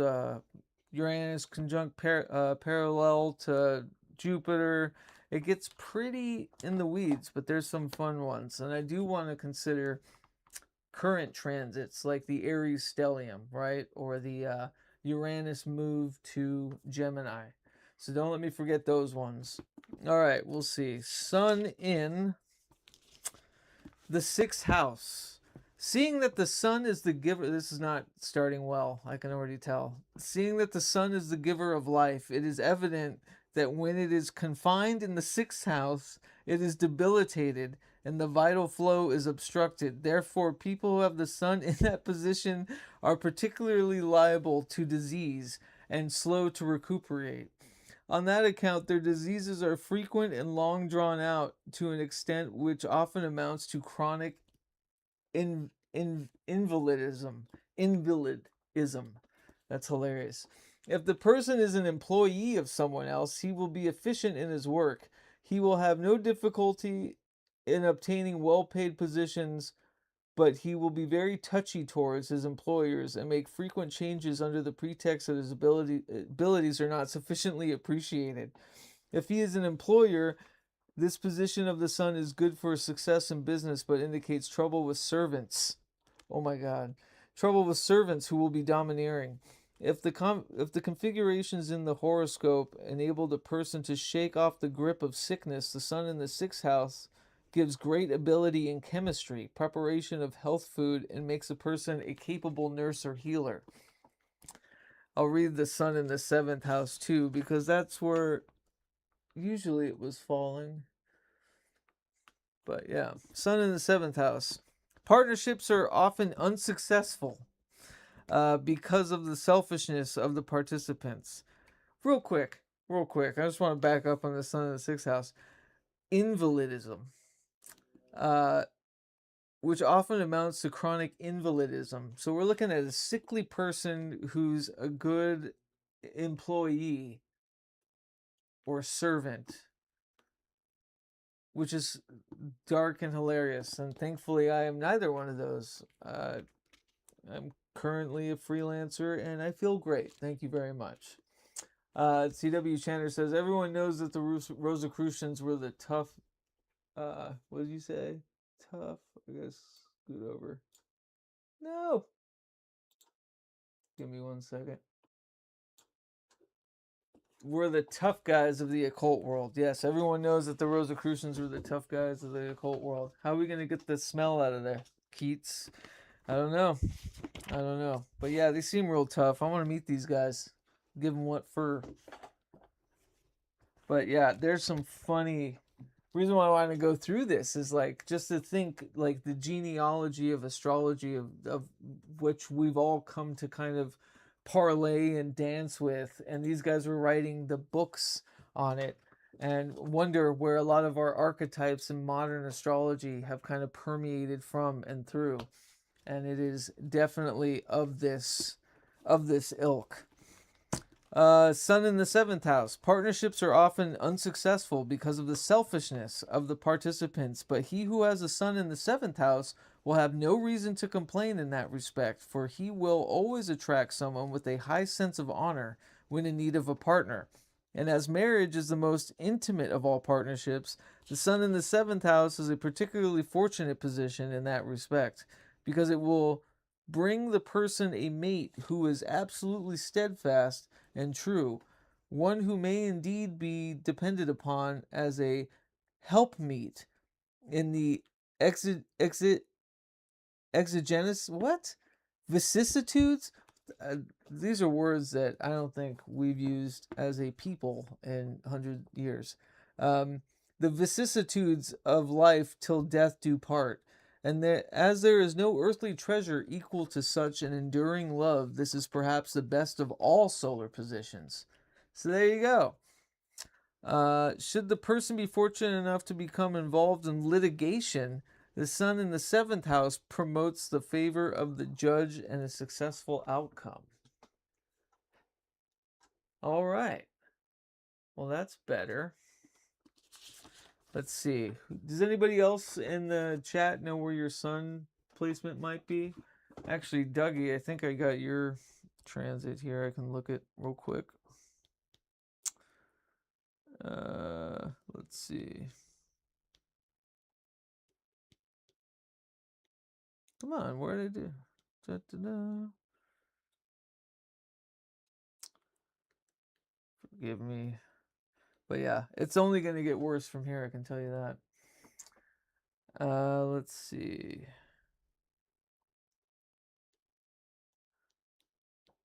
Speaker 1: Uranus conjunct parallel to Jupiter. It gets pretty in the weeds, but there's some fun ones. And I do want to consider current transits like the Aries stellium, right? Or the Uranus move to Gemini. So don't let me forget those ones. All right, we'll see. Sun in the 6th house. Seeing that the sun is the giver, this is not starting well, I can already tell. Seeing that the sun is the giver of life, it is evident that when it is confined in the 6th house, it is debilitated and the vital flow is obstructed. Therefore, people who have the sun in that position are particularly liable to disease and slow to recuperate. On that account, their diseases are frequent and long drawn out to an extent which often amounts to chronic invalidism. That's hilarious. If the person is an employee of someone else, he will be efficient in his work. He will have no difficulty in obtaining well-paid positions, but he will be very touchy towards his employers and make frequent changes under the pretext that his abilities are not sufficiently appreciated. If he is an employer, this position of the sun is good for success in business, but indicates trouble with servants. Oh my God. Trouble with servants who will be domineering. If the configurations in the horoscope enable the person to shake off the grip of sickness, the sun in the 6th house gives great ability in chemistry, preparation of health food, and makes a person a capable nurse or healer. I'll read the sun in the 7th house too, because that's where usually it was falling. But yeah, sun in the 7th house. Partnerships are often unsuccessful because of the selfishness of the participants. Real quick, I just want to back up on the sun in the 6th house. Invalidism, which often amounts to chronic invalidism. So we're looking at a sickly person who's a good employee or servant, which is dark and hilarious. And thankfully, I am neither one of those. I'm currently a freelancer, and I feel great. Thank you very much. CW Channer says, everyone knows that the Rosicrucians were the tough... what did you say? Tough? I guess scoot over. No! Give me 1 second. We're the tough guys of the occult world. Yes, everyone knows that the Rosicrucians were the tough guys of the occult world. How are we going to get the smell out of there, Keats? I don't know. But yeah, they seem real tough. I want to meet these guys. Give them what for. But yeah, there's some funny... reason why I want to go through this is like just to think like the genealogy of astrology of which we've all come to kind of parlay and dance with, and these guys were writing the books on it, and wonder where a lot of our archetypes in modern astrology have kind of permeated from and through, and it is definitely of this ilk. Sun in the 7th house. Partnerships are often unsuccessful because of the selfishness of the participants, but he who has a sun in the 7th house will have no reason to complain in that respect, for he will always attract someone with a high sense of honor when in need of a partner. And as marriage is the most intimate of all partnerships, the sun in the 7th house is a particularly fortunate position in that respect, because it will bring the person a mate who is absolutely steadfast and true, one who may indeed be depended upon as a helpmeet in the exogenous vicissitudes. These are words that I don't think we've used as a people in 100 years. The vicissitudes of life till death do part. And that as there is no earthly treasure equal to such an enduring love, this is perhaps the best of all solar positions. So there you go. Should the person be fortunate enough to become involved in litigation, the sun in the 7th house promotes the favor of the judge and a successful outcome. All right. Well, that's better. Let's see. Does anybody else in the chat know where your sun placement might be? Actually, Dougie, I think I got your transit here. I can look at real quick. Let's see. Come on, what did I do? Da-da-da. Forgive me. But yeah, it's only going to get worse from here, I can tell you that. Let's see.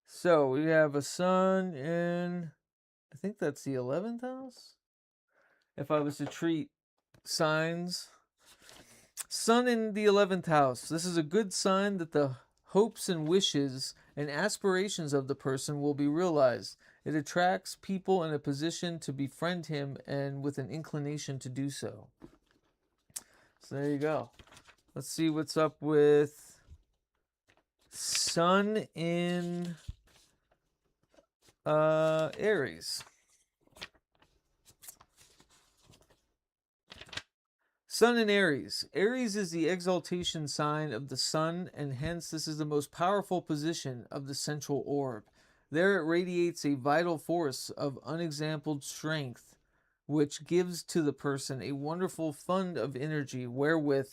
Speaker 1: So we have a sun in, I think that's the 11th house. If I was to treat signs, sun in the 11th house. This is a good sign that the hopes and wishes and aspirations of the person will be realized. It attracts people in a position to befriend him and with an inclination to do so. So there you go. Let's see what's up with sun in Aries. Sun in Aries. Aries is the exaltation sign of the sun, and hence this is the most powerful position of the central orb. There it radiates a vital force of unexampled strength, which gives to the person a wonderful fund of energy wherewith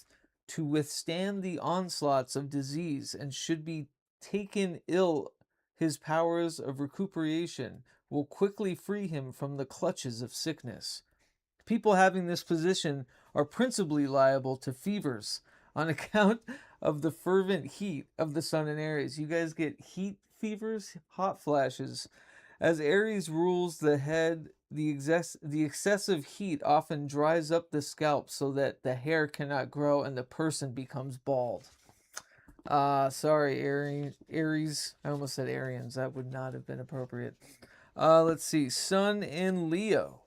Speaker 1: to withstand the onslaughts of disease, and should be taken ill, his powers of recuperation will quickly free him from the clutches of sickness. People having this position are principally liable to fevers on account of the fervent heat of the sun in Aries. You guys get heat fevers, hot flashes. As Aries rules the head, the excessive heat often dries up the scalp so that the hair cannot grow and the person becomes bald. Sorry, Aries. I almost said Arians. That would not have been appropriate. Let's see. Sun in Leo.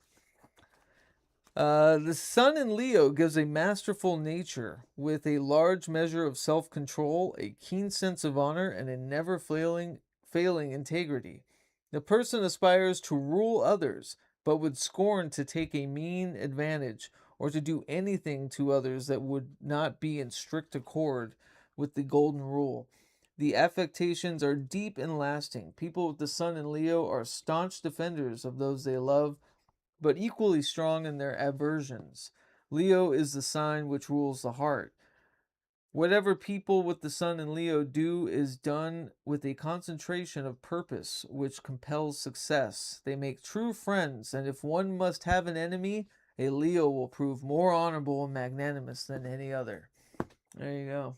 Speaker 1: The sun in Leo gives a masterful nature with a large measure of self-control, a keen sense of honor, and a never failing integrity. The person aspires to rule others, but would scorn to take a mean advantage or to do anything to others that would not be in strict accord with the golden rule. The affectations are deep and lasting. People with the sun in Leo are staunch defenders of those they love, but equally strong in their aversions. Leo is the sign which rules the heart. Whatever people with the sun in Leo do is done with a concentration of purpose which compels success. They make true friends, and if one must have an enemy, a Leo will prove more honorable and magnanimous than any other. There you go.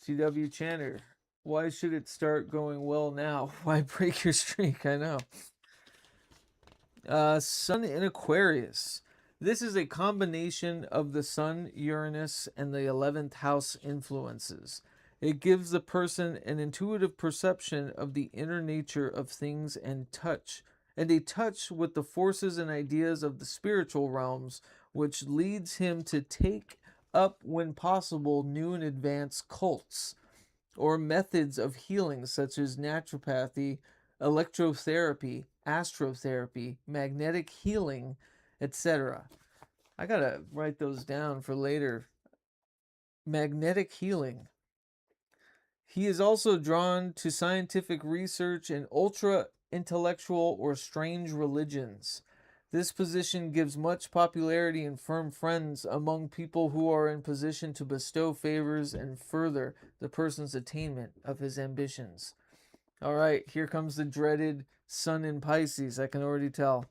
Speaker 1: CW Chanter. Why should it start going well now? Why break your streak? I know. Sun in Aquarius. This is a combination of the Sun, Uranus, and the 11th house influences. It gives the person an intuitive perception of the inner nature of things and a touch with the forces and ideas of the spiritual realms, which leads him to take up, when possible, new and advanced cults or methods of healing such as naturopathy, electrotherapy, astrotherapy, magnetic healing, etc. I gotta write those down for later. Magnetic healing. He is also drawn to scientific research and ultra-intellectual or strange religions. This position gives much popularity and firm friends among people who are in position to bestow favors and further the person's attainment of his ambitions. All right, here comes the dreaded Sun in Pisces. I can already tell.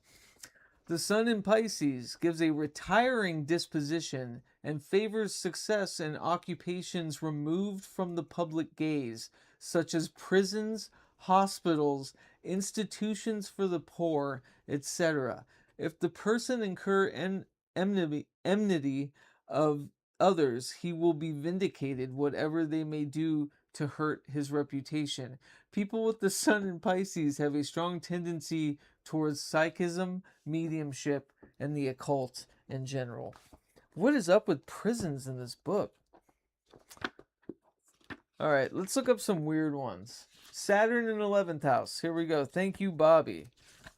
Speaker 1: The Sun in Pisces gives a retiring disposition and favors success in occupations removed from the public gaze, such as prisons, hospitals, institutions for the poor, etc. If the person incur enmity of others, he will be vindicated, whatever they may do to hurt his reputation. People with the Sun in Pisces have a strong tendency towards psychism, mediumship, and the occult in general. What is up with prisons in this book? All right, let's look up some weird ones. Saturn in 11th house. Here we go. Thank you, Bobby.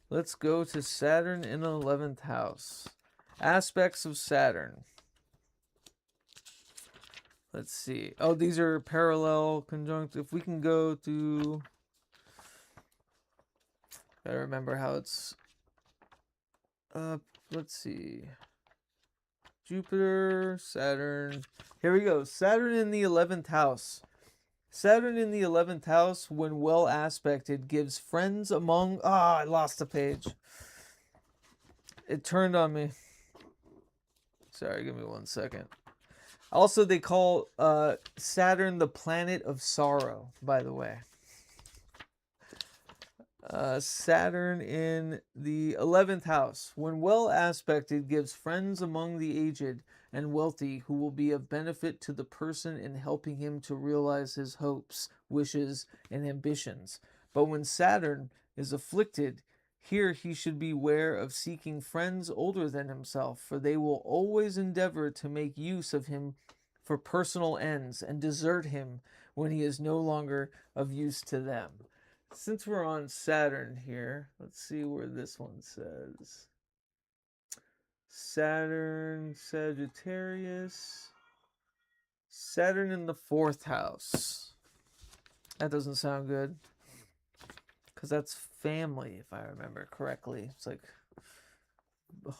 Speaker 1: Let's go to Saturn in 11th house. Aspects of Saturn. Let's see. Oh, these are parallel conjunct. If we can go to... Gotta remember how it's... let's see. Jupiter, Saturn. Here we go. Saturn in the 11th house. Saturn in the 11th house, when well aspected, gives friends among... I lost the page. It turned on me. Sorry, give me 1 second. Also, they call Saturn the planet of sorrow, by the way. Saturn in the 11th house. When well aspected, gives friends among the aged and wealthy who will be of benefit to the person in helping him to realize his hopes, wishes, and ambitions. But when Saturn is afflicted, here he should beware of seeking friends older than himself, for they will always endeavor to make use of him for personal ends and desert him when he is no longer of use to them. Since we're on Saturn here, let's see where this one says. Saturn, Sagittarius. Saturn in the 4th house. That doesn't sound good. Because that's family, if I remember correctly. It's like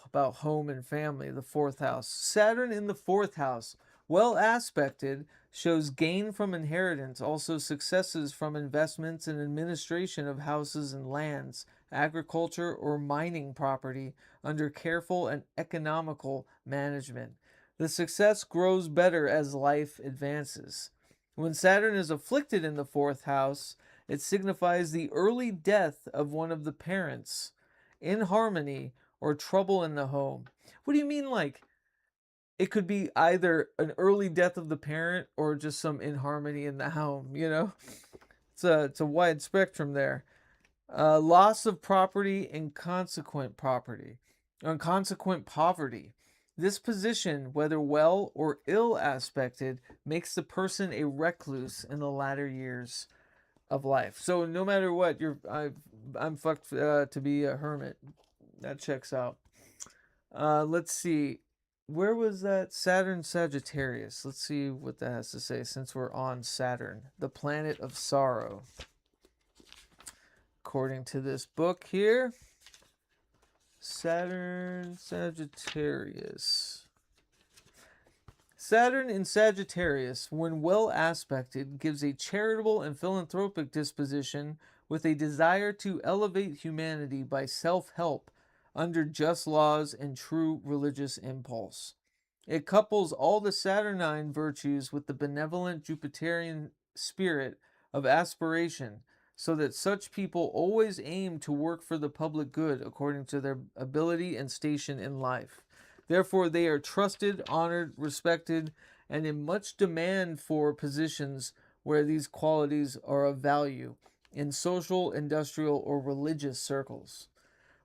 Speaker 1: about home and family, the 4th house. Saturn in the 4th house, well aspected, shows gain from inheritance, also successes from investments and administration of houses and lands, agriculture or mining property under careful and economical management. The success grows better as life advances. When Saturn is afflicted in the 4th house, it signifies the early death of one of the parents, inharmony, or trouble in the home. What do you mean, like, it could be either an early death of the parent or just some inharmony in the home, you know? It's a wide spectrum there. Loss of property and consequent property, and consequent poverty. This position, whether well or ill aspected, makes the person a recluse in the latter years of life. So no matter what, I'm fucked to be a hermit. That checks out. Let's see. Where was that? Saturn Sagittarius. Let's see what that has to say since we're on Saturn, the planet of sorrow. According to this book here, Saturn Sagittarius. Saturn in Sagittarius, when well aspected, gives a charitable and philanthropic disposition with a desire to elevate humanity by self-help under just laws and true religious impulse. It couples all the Saturnine virtues with the benevolent Jupiterian spirit of aspiration, so that such people always aim to work for the public good according to their ability and station in life. Therefore, they are trusted, honored, respected, and in much demand for positions where these qualities are of value in social, industrial, or religious circles.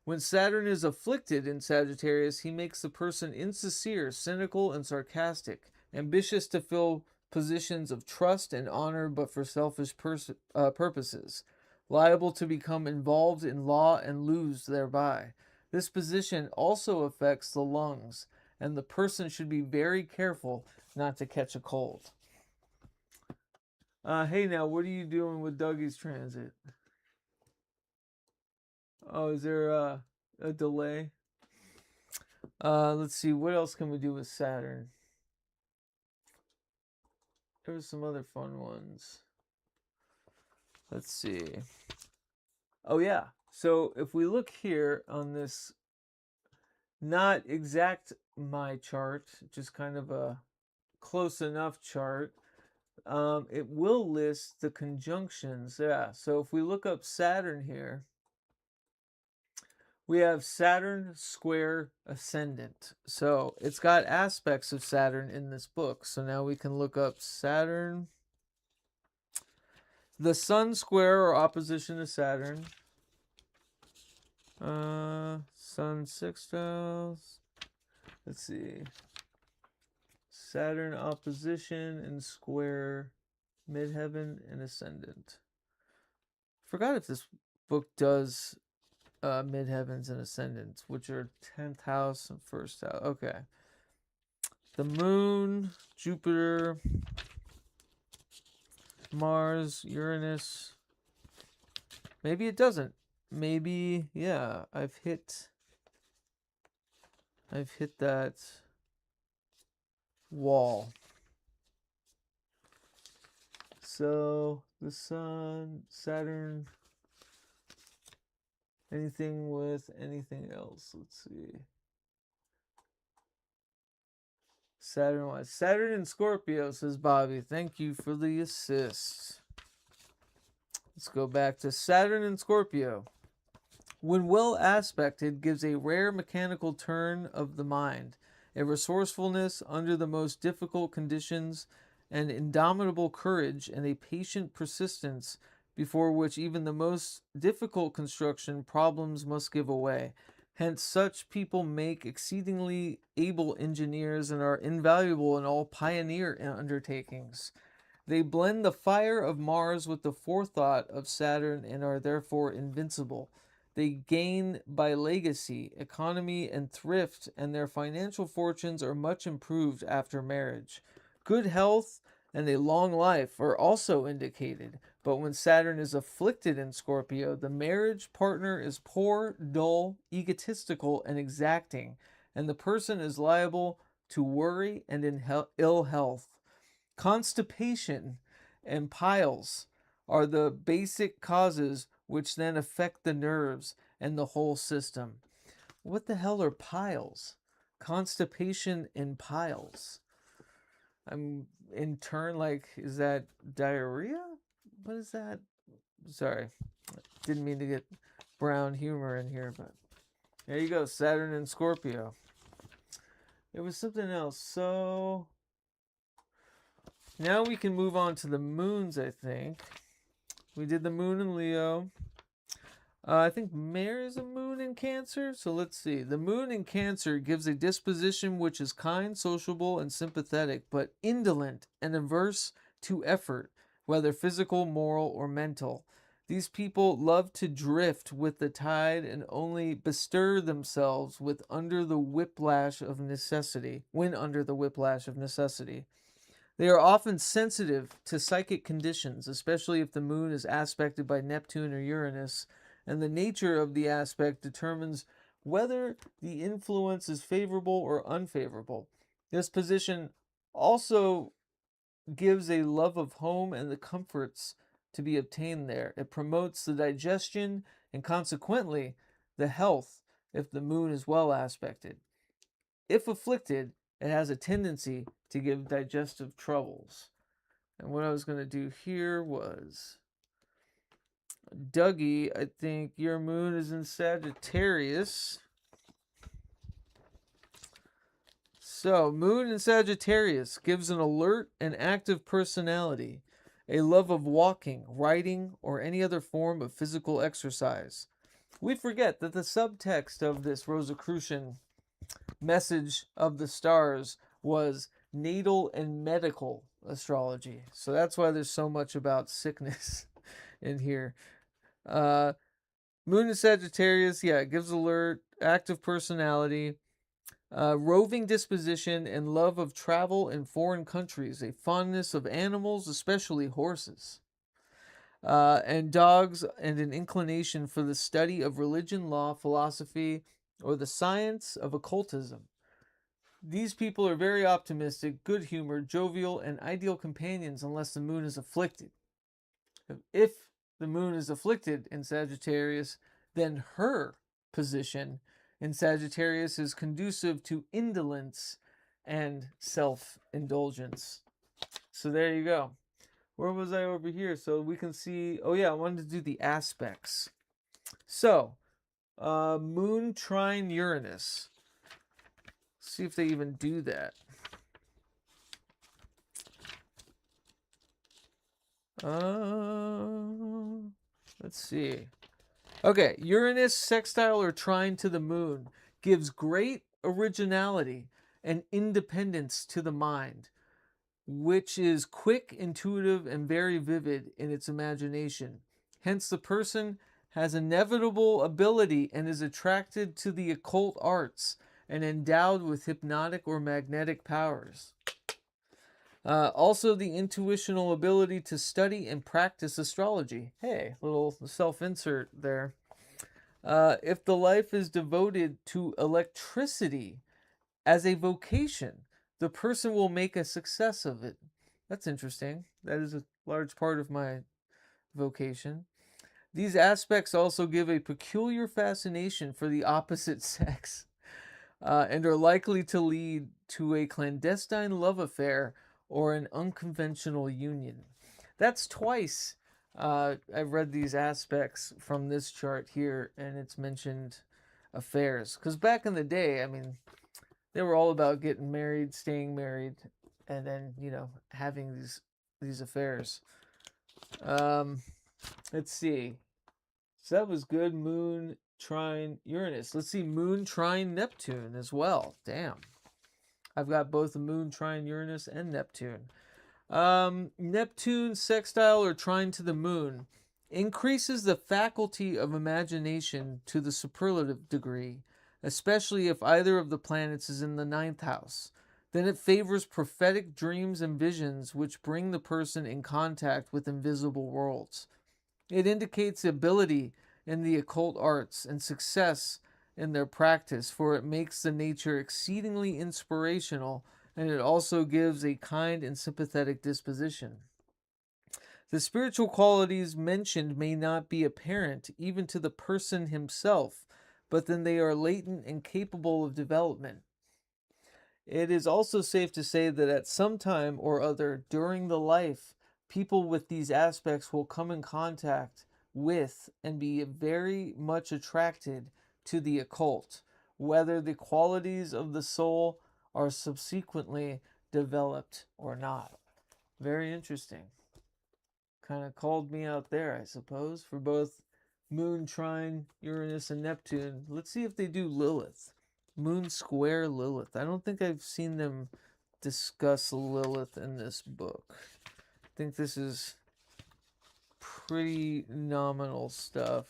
Speaker 1: When Saturn is afflicted in Sagittarius, he makes the person insincere, cynical, and sarcastic, ambitious to fill positions of trust and honor but for selfish purposes, liable to become involved in law and lose thereby. This position also affects the lungs, and the person should be very careful not to catch a cold. Hey now, what are you doing with Dougie's transit? Oh, is there a delay? Let's see, what else can we do with Saturn? There were some other fun ones. Let's see. Oh yeah, so if we look here on this, not exact my chart, just kind of a close enough chart, it will list the conjunctions. Yeah, so if we look up Saturn here, we have Saturn square ascendant. So it's got aspects of Saturn in this book. So now we can look up Saturn. The Sun square or opposition to Saturn. Sun sextiles. Let's see. Saturn opposition and square midheaven and ascendant. Forgot if this book does midheavens and ascendants, which are 10th house and 1st house. Okay. The moon, Jupiter, Mars, Uranus. Maybe it doesn't. Maybe, yeah, I've hit that wall. So the Sun, Saturn, anything with anything else? Let's see. Saturn in Scorpio, says Bobby. Thank you for the assist. Let's go back to Saturn in Scorpio. When well aspected, gives a rare mechanical turn of the mind, a resourcefulness under the most difficult conditions, an indomitable courage, and a patient persistence before which even the most difficult construction problems must give way. Hence, such people make exceedingly able engineers and are invaluable in all pioneer undertakings. They blend the fire of Mars with the forethought of Saturn and are therefore invincible. They gain by legacy, economy, and thrift, and their financial fortunes are much improved after marriage. Good health and a long life are also indicated, but when Saturn is afflicted in Scorpio, the marriage partner is poor, dull, egotistical, and exacting, and the person is liable to worry and ill health. Constipation and piles are the basic causes which then affect the nerves and the whole system. What the hell are piles? Constipation and piles. I'm in turn like, is that diarrhea? What is that? Sorry, didn't mean to get brown humor in here, but there you go, Saturn and Scorpio. There was something else. So now we can move on to the moons, I think. We did the moon in Leo. I think Mare is a moon in Cancer. So let's see. The moon in Cancer gives a disposition which is kind, sociable, and sympathetic, but indolent and averse to effort, whether physical, moral, or mental. These people love to drift with the tide and only bestir themselves when under the whiplash of necessity. They are often sensitive to psychic conditions, especially if the moon is aspected by Neptune or Uranus, and the nature of the aspect determines whether the influence is favorable or unfavorable. This position also gives a love of home and the comforts to be obtained there. It promotes the digestion and consequently the health if the moon is well aspected. If afflicted, it has a tendency to give digestive troubles. And what I was going to do here was, Dougie, I think your moon is in Sagittarius. So, moon in Sagittarius gives an alert and active personality, a love of walking, riding, or any other form of physical exercise. We forget that the subtext of this Rosicrucian message of the stars was natal and medical astrology. So that's why there's so much about sickness in here. Moon in Sagittarius, yeah, it gives alert, active personality, roving disposition, and love of travel in foreign countries, a fondness of animals, especially horses, and dogs, and an inclination for the study of religion, law, philosophy, or the science of occultism. These people are very optimistic, good-humored, jovial, and ideal companions unless the moon is afflicted. If the moon is afflicted in Sagittarius, then her position in Sagittarius is conducive to indolence and self-indulgence. So there you go. Where was I over here? So we can see, oh yeah, I wanted to do the aspects. So, moon trine Uranus. See if they even do that. Let's see. Okay, Uranus sextile or trine to the moon gives great originality and independence to the mind, which is quick, intuitive, and very vivid in its imagination. Hence, the person has inevitable ability and is attracted to the occult arts and endowed with hypnotic or magnetic powers. Also, the intuitional ability to study and practice astrology. Hey, little self-insert there. If the life is devoted to electricity as a vocation, the person will make a success of it. That's interesting. That is a large part of my vocation. These aspects also give a peculiar fascination for the opposite sex, and are likely to lead to a clandestine love affair or an unconventional union. That's twice I've read these aspects from this chart here, and it's mentioned affairs. Because back in the day, I mean, they were all about getting married, staying married, and then, you know, having these affairs. Let's see. So that was good. Moon trine Uranus. Let's see, moon trine Neptune as well. Damn. I've got both the moon trine Uranus and Neptune. Neptune sextile or trine to the moon increases the faculty of imagination to the superlative degree, especially if either of the planets is in the ninth house. Then it favors prophetic dreams and visions which bring the person in contact with invisible worlds. It indicates ability in the occult arts and success in their practice, for it makes the nature exceedingly inspirational, and it also gives a kind and sympathetic disposition. The spiritual qualities mentioned may not be apparent even to the person himself, but then they are latent and capable of development. It is also safe to say that at some time or other during the life, people with these aspects will come in contact with and be very much attracted to the occult, whether the qualities of the soul are subsequently developed or not. Very interesting. Kind of called me out there, I suppose, for both Moon trine Uranus and Neptune. Let's see if they do Lilith. Moon square Lilith. I don't think I've seen them discuss Lilith in this book. I think this is pretty nominal stuff.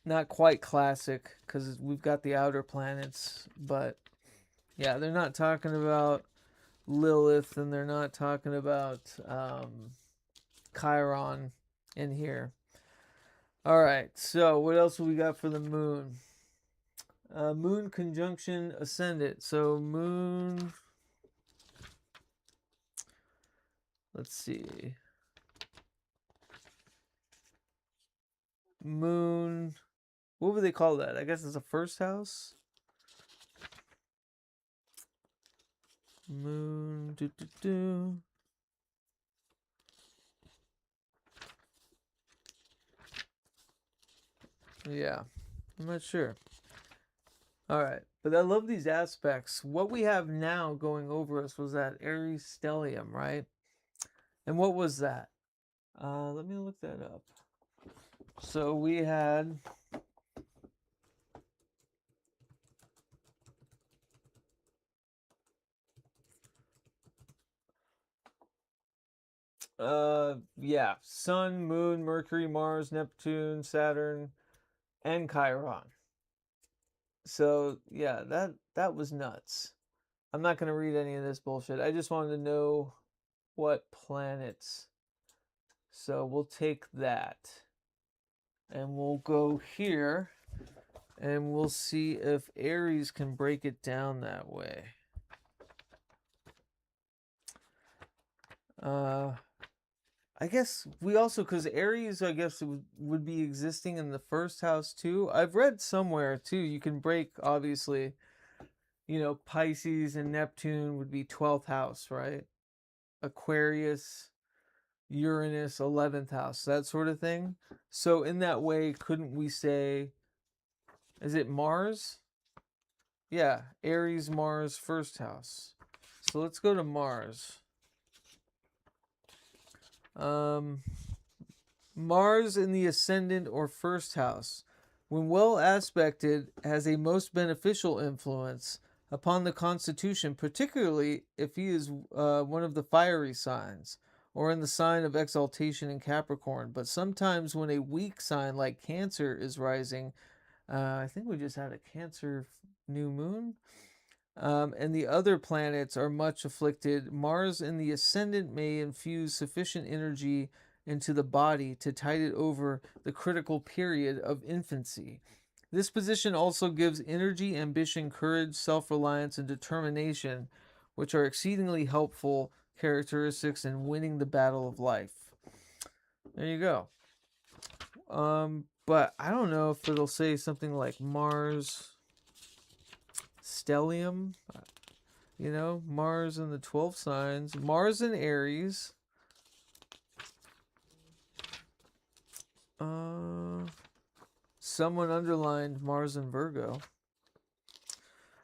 Speaker 1: Not quite classic, because we've got the outer planets, but yeah, they're not talking about Lilith, and they're not talking about Chiron in here. All right, so what else we got for the moon? Moon conjunction ascendant. So moon, let's see. Moon, what would they call that? I guess it's a first house. Moon, Yeah, I'm not sure. All right, but I love these aspects. What we have now going over us was that Aries stellium, right? And what was that? Let me look that up. So we had yeah, Sun, Moon, Mercury, Mars, Neptune, Saturn, and Chiron. So yeah, that was nuts. I'm not gonna read any of this bullshit. I just wanted to know what planets. So we'll take that. And we'll go here. And we'll see if Aries can break it down that way. I guess we also, because Aries, I guess, would be existing in the first house too. I've read somewhere too, you can break, obviously, you know, Pisces and Neptune would be 12th house, right? Aquarius, Uranus, 11th house, that sort of thing. So in that way, couldn't we say, is it Mars? Yeah, Aries, Mars, first house. So let's go to Mars. Mars in the ascendant or first house, when well aspected, has a most beneficial influence upon the constitution, particularly if he is one of the fiery signs, or in the sign of exaltation in Capricorn. But sometimes when a weak sign like Cancer is rising, I think we just had a Cancer new moon, and the other planets are much afflicted, Mars in the ascendant may infuse sufficient energy into the body to tide it over the critical period of infancy. This position also gives energy, ambition, courage, self-reliance, and determination, which are exceedingly helpful characteristics in winning the battle of life. There you go. But I don't know if it'll say something like Mars stellium, you know, Mars in the 12 signs, Mars in Aries. Someone underlined Mars in Virgo.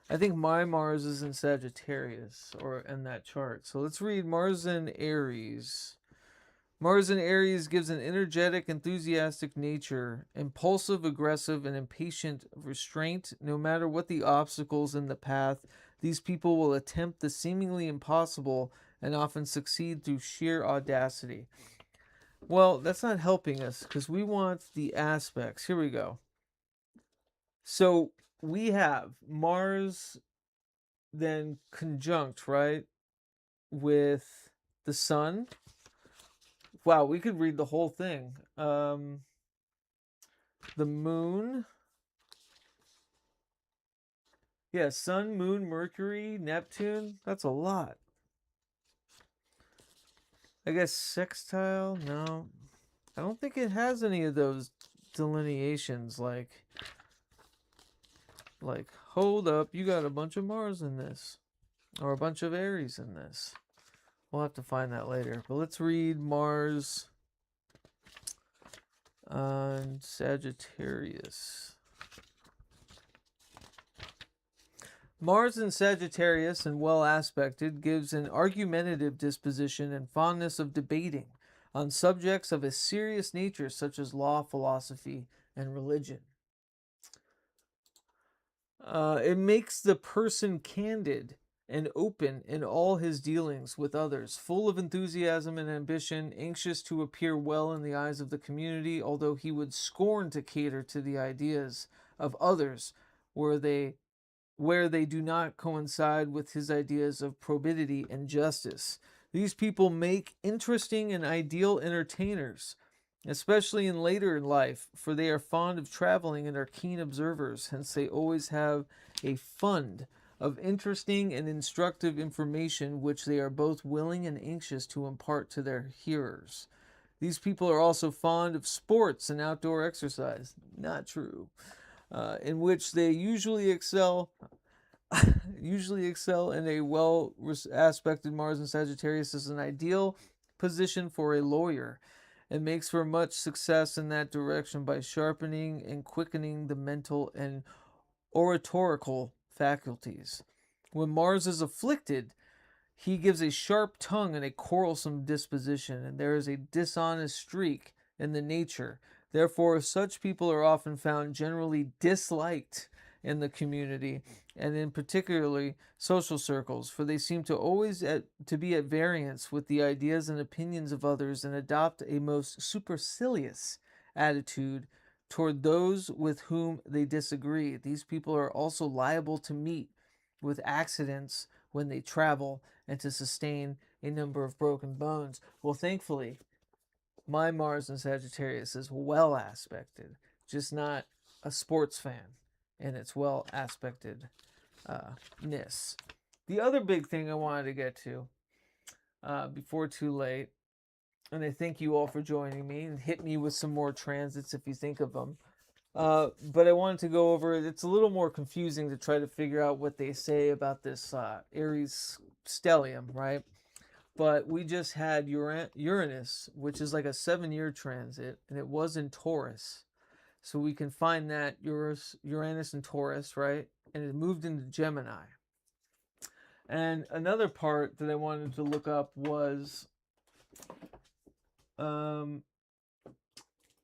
Speaker 1: I think my Mars is in Sagittarius, or in that chart. So let's read Mars in Aries. Mars in Aries gives an energetic, enthusiastic nature, impulsive, aggressive, and impatient of restraint. No matter what the obstacles in the path, these people will attempt the seemingly impossible and often succeed through sheer audacity. Well, that's not helping us because we want the aspects. Here we go. So we have Mars then conjunct, right, with the sun. Wow, we could read the whole thing. The moon. Yeah, sun, moon, Mercury, Neptune. That's a lot. I guess sextile. No, I don't think it has any of those delineations. Like hold up, you got a bunch of Mars in this, or a bunch of Aries in this. We'll have to find that later. But let's read Mars on Sagittarius. Mars in Sagittarius and well aspected gives an argumentative disposition and fondness of debating on subjects of a serious nature such as law, philosophy, and religion. It makes the person candid and open in all his dealings with others, full of enthusiasm and ambition, anxious to appear well in the eyes of the community, although he would scorn to cater to the ideas of others where they do not coincide with his ideas of probity and justice. These people make interesting and ideal entertainers, especially in later life, for they are fond of traveling and are keen observers. Hence, they always have a fund of interesting and instructive information which they are both willing and anxious to impart to their hearers. These people are also fond of sports and outdoor exercise. Not true. In which they usually excel in a well aspected Mars and Sagittarius is an ideal position for a lawyer and makes for much success in that direction by sharpening and quickening the mental and oratorical faculties. When Mars is afflicted, he gives a sharp tongue and a quarrelsome disposition, and there is a dishonest streak in the nature. Therefore, such people are often found generally disliked in the community, and in particularly social circles, for they seem to always to be at variance with the ideas and opinions of others and adopt a most supercilious attitude toward those with whom they disagree. These people are also liable to meet with accidents when they travel and to sustain a number of broken bones. Well, thankfully, my Mars in Sagittarius is well aspected, just not a sports fan in its well aspected ness. The other big thing I wanted to get to before too late, and I thank you all for joining me, and hit me with some more transits if you think of them. But I wanted to go over it. It's a little more confusing to try to figure out what they say about this Aries stellium, right? But we just had Uranus, which is like a 7-year transit, and it was in Taurus. So we can find that Uranus and Taurus, right? And it moved into Gemini. And another part that I wanted to look up was I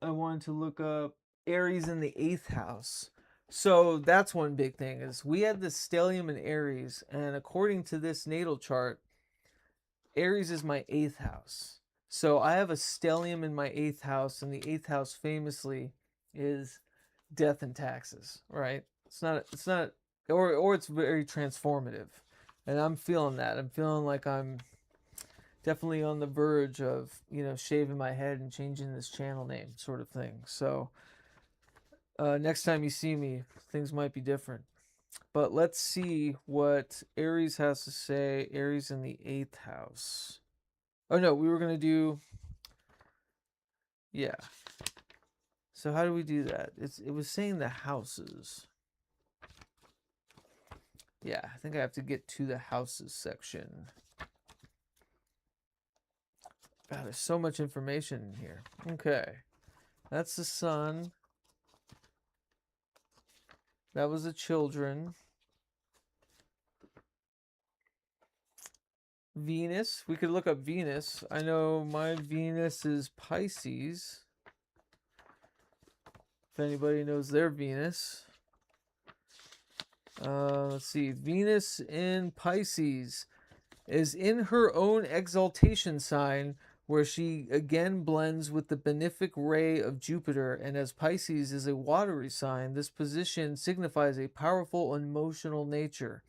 Speaker 1: wanted to look up Aries in the 8th house. So that's one big thing is we had this stellium in Aries, and according to this natal chart, Aries is my 8th house. So I have a stellium in my 8th house, and the 8th house famously is death and taxes, right? It's not or it's very transformative. And I'm feeling that. I'm feeling like I'm definitely on the verge of, shaving my head and changing this channel name sort of thing. So next time you see me, things might be different. But let's see what Aries has to say. Aries in the 8th house. Oh, no, we were going to do... Yeah. So how do we do that? It was saying the houses. Yeah, I think I have to get to the houses section. God, there's so much information in here. Okay. That's the sun. That was the children. Venus. We could look up Venus. I know my Venus is Pisces. If anybody knows their Venus. Let's see. Venus in Pisces is in her own exaltation sign where she again blends with the benefic ray of Jupiter, and as Pisces is a watery sign, this position signifies a powerful emotional nature,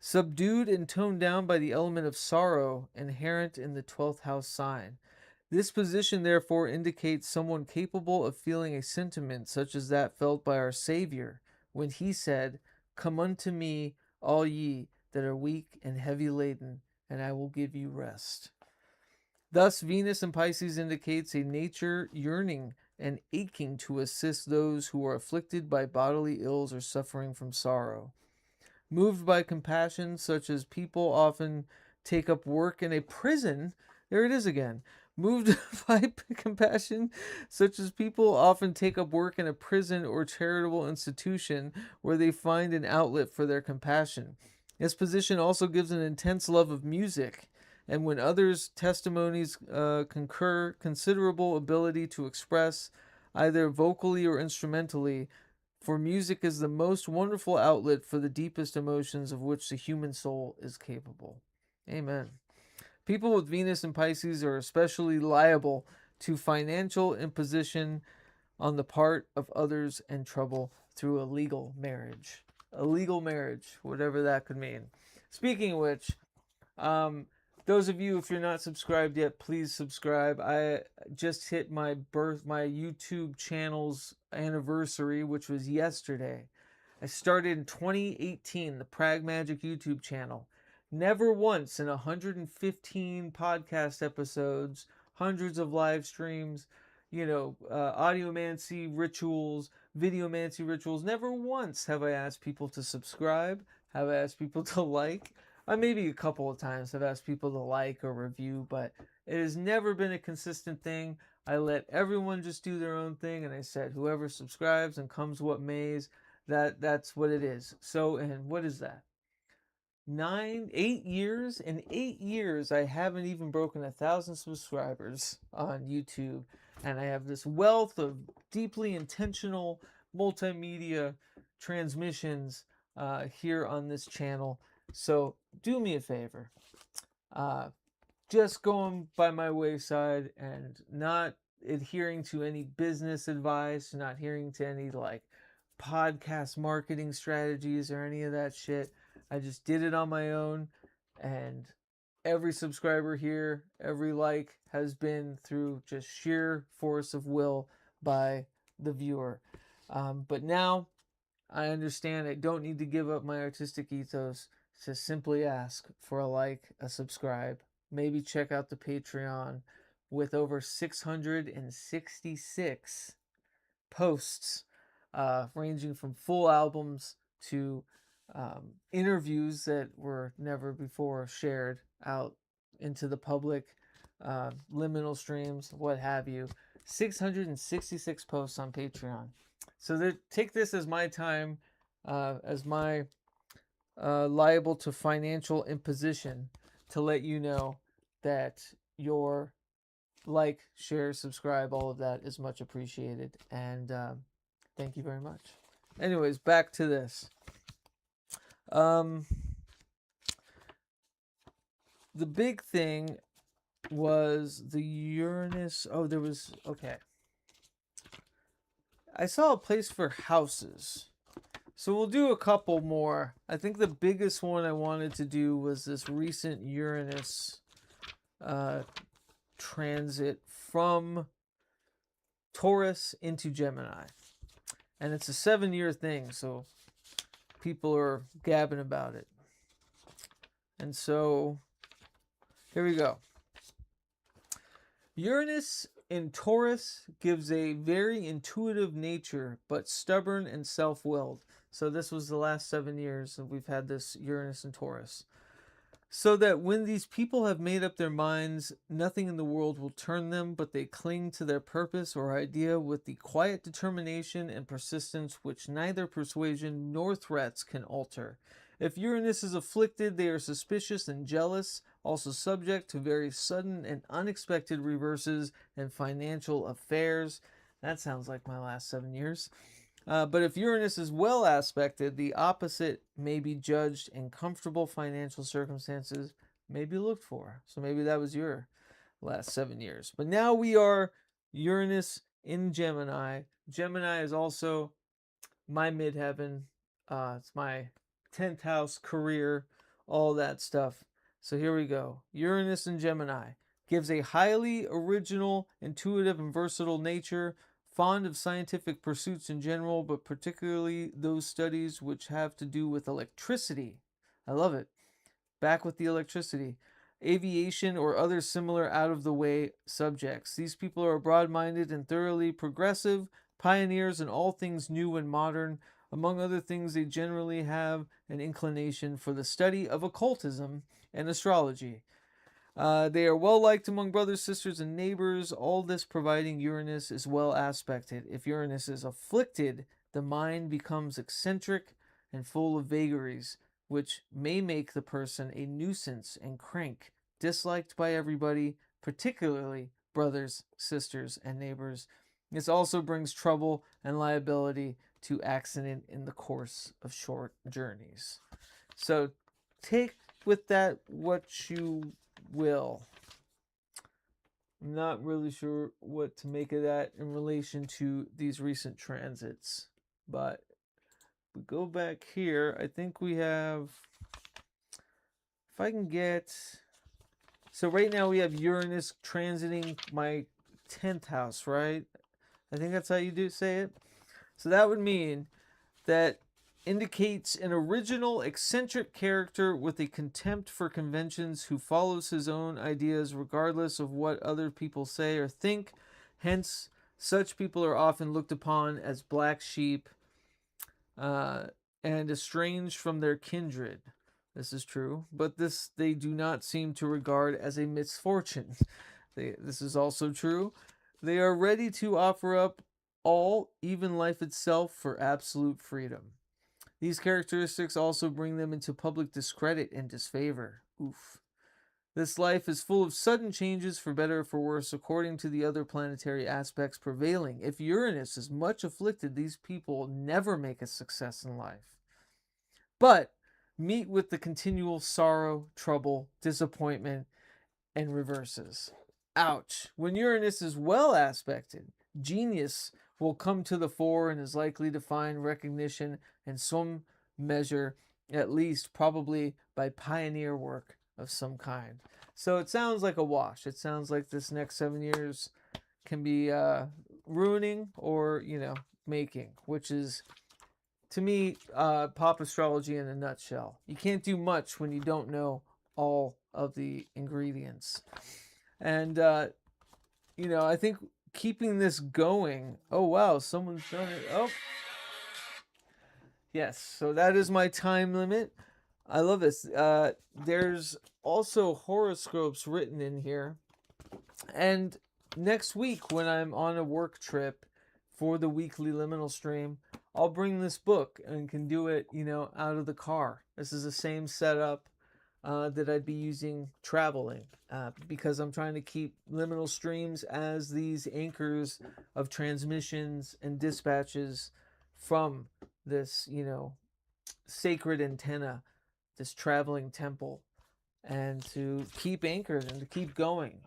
Speaker 1: subdued and toned down by the element of sorrow inherent in the 12th house sign. This position therefore indicates someone capable of feeling a sentiment such as that felt by our Savior when he said, "Come unto me, all ye that are weak and heavy laden, and I will give you rest." Thus, Venus in Pisces indicates a nature yearning and aching to assist those who are afflicted by bodily ills or suffering from sorrow. Moved by compassion, such as people often take up work in a prison. There it is again. Moved by compassion, such as people often take up work in a prison or charitable institution where they find an outlet for their compassion. This position also gives an intense love of music, and when others' testimonies concur, considerable ability to express, either vocally or instrumentally, for music is the most wonderful outlet for the deepest emotions of which the human soul is capable. Amen. People with Venus in Pisces are especially liable to financial imposition on the part of others and trouble through a legal marriage. A legal marriage, whatever that could mean. Speaking of which, those of you, if you're not subscribed yet, please subscribe. I just hit my YouTube channel's anniversary, which was yesterday. I started in 2018, the PRAGMAGICK YouTube channel. Never once in 115 podcast episodes, hundreds of live streams, audiomancy rituals, videomancy rituals, never once have I asked people to subscribe, have I asked people to like. Maybe a couple of times I've asked people to like or review, but it has never been a consistent thing. I let everyone just do their own thing, and I said, whoever subscribes and comes what mays, that's what it is. So, and what is that? 8 years? In 8 years, I haven't even broken 1,000 subscribers on YouTube, and I have this wealth of deeply intentional multimedia transmissions here on this channel. So do me a favor, just going by my wayside and not adhering to any business advice, not adhering to any podcast marketing strategies or any of that shit. I just did it on my own, and every subscriber here, every like has been through just sheer force of will by the viewer. But now I understand I don't need to give up my artistic ethos to simply ask for a like, a subscribe, maybe check out the Patreon with over 666 posts, ranging from full albums to interviews that were never before shared out into the public, liminal streams, what have you. 666 posts on Patreon. So take this as my time, as my liable to financial imposition to let you know that your like, share, subscribe, all of that is much appreciated. And thank you very much. Anyways, back to this. The big thing was the Uranus. Oh, there was, okay. I saw a place for houses. So we'll do a couple more. I think the biggest one I wanted to do was this recent Uranus transit from Taurus into Gemini. And it's a 7-year thing, so people are gabbing about it. And so here we go. Uranus in Taurus gives a very intuitive nature, but stubborn and self-willed. So this was the last 7 years that we've had this Uranus in Taurus. So that when these people have made up their minds, nothing in the world will turn them, but they cling to their purpose or idea with the quiet determination and persistence which neither persuasion nor threats can alter. If Uranus is afflicted, they are suspicious and jealous, also subject to very sudden and unexpected reverses in financial affairs. That sounds like my last 7 years. But if Uranus is well aspected, the opposite may be judged in comfortable financial circumstances, may be looked for. So maybe that was your last 7 years. But now we are Uranus in Gemini. Gemini is also my midheaven. It's my 10th house, career, all that stuff. So here we go. Uranus in Gemini gives a highly original, intuitive, and versatile nature, fond of scientific pursuits in general, but particularly those studies which have to do with electricity. I love it. Back with the electricity. Aviation or other similar out-of-the-way subjects. These people are broad-minded and thoroughly progressive, pioneers in all things new and modern. Among other things, they generally have an inclination for the study of occultism and astrology. They are well liked among brothers, sisters, and neighbors, all this providing Uranus is well aspected. If Uranus is afflicted, the mind becomes eccentric and full of vagaries, which may make the person a nuisance and crank, disliked by everybody, particularly brothers, sisters, and neighbors. This also brings trouble and liability to accident in the course of short journeys. So take with that what you will. I'm not really sure what to make of that in relation to these recent transits, but we go back here. I think we have, if I can get, so right now we have Uranus transiting my 10th house, right? I think that's how you do say it. So that would mean that indicates an original, eccentric character with a contempt for conventions who follows his own ideas regardless of what other people say or think. Hence, such people are often looked upon as black sheep and estranged from their kindred. This is true, but this they do not seem to regard as a misfortune. This is also true. They are ready to offer up all, even life itself, for absolute freedom. These characteristics also bring them into public discredit and disfavor. Oof. This life is full of sudden changes for better or for worse according to the other planetary aspects prevailing. If Uranus is much afflicted, these people never make a success in life, but meet with the continual sorrow, trouble, disappointment, and reverses. Ouch. When Uranus is well aspected, genius will come to the fore and is likely to find recognition in some measure, at least probably by pioneer work of some kind. So it sounds like a wash. It sounds like this next 7 years can be ruining or, making, which is, to me, pop astrology in a nutshell. You can't do much when you don't know all of the ingredients. And, I think keeping this going. Oh, wow, someone's done it. Oh, yes, so that is my time limit. I love this. There's also horoscopes written in here. And next week, when I'm on a work trip for the weekly liminal stream, I'll bring this book and can do it, out of the car. This is the same setup that I'd be using traveling because I'm trying to keep liminal streams as these anchors of transmissions and dispatches from this, sacred antenna, this traveling temple, and to keep anchored and to keep going.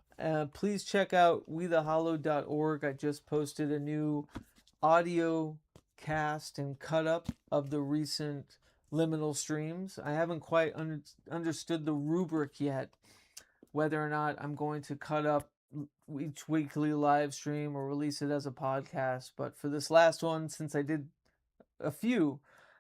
Speaker 1: Please check out wethehollow.org. I just posted a new audio cast and cut up of the recent liminal streams. I haven't quite understood the rubric yet, whether or not I'm going to cut up each weekly live stream or release it as a podcast. But for this last one, since I did a few,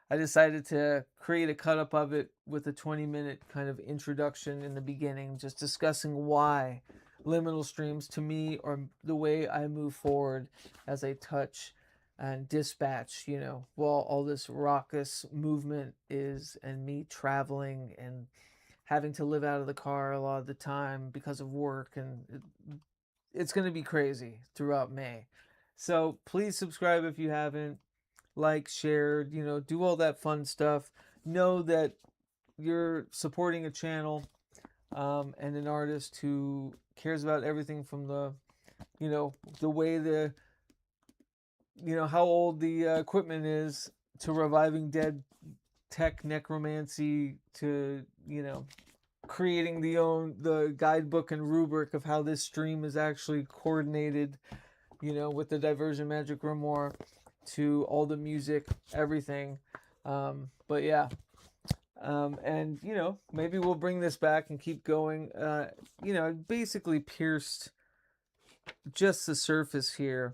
Speaker 1: I decided to create a cut up of it with a 20-minute kind of introduction in the beginning, just discussing why liminal streams to me are the way I move forward as I touch and dispatch, while all this raucous movement is, and me traveling and having to live out of the car a lot of the time because of work, and it's going to be crazy throughout May. So please subscribe if you haven't, like, share, do all that fun stuff. Know that you're supporting a channel and an artist who cares about everything from the, the way the, how old the equipment is, to reviving dead, tech necromancy, to, creating the guidebook and rubric of how this stream is actually coordinated, you know, with the Divergent Magic Grimoire, to all the music, everything. But yeah, and you know, maybe we'll bring this back and keep going. You know, I basically pierced just the surface here,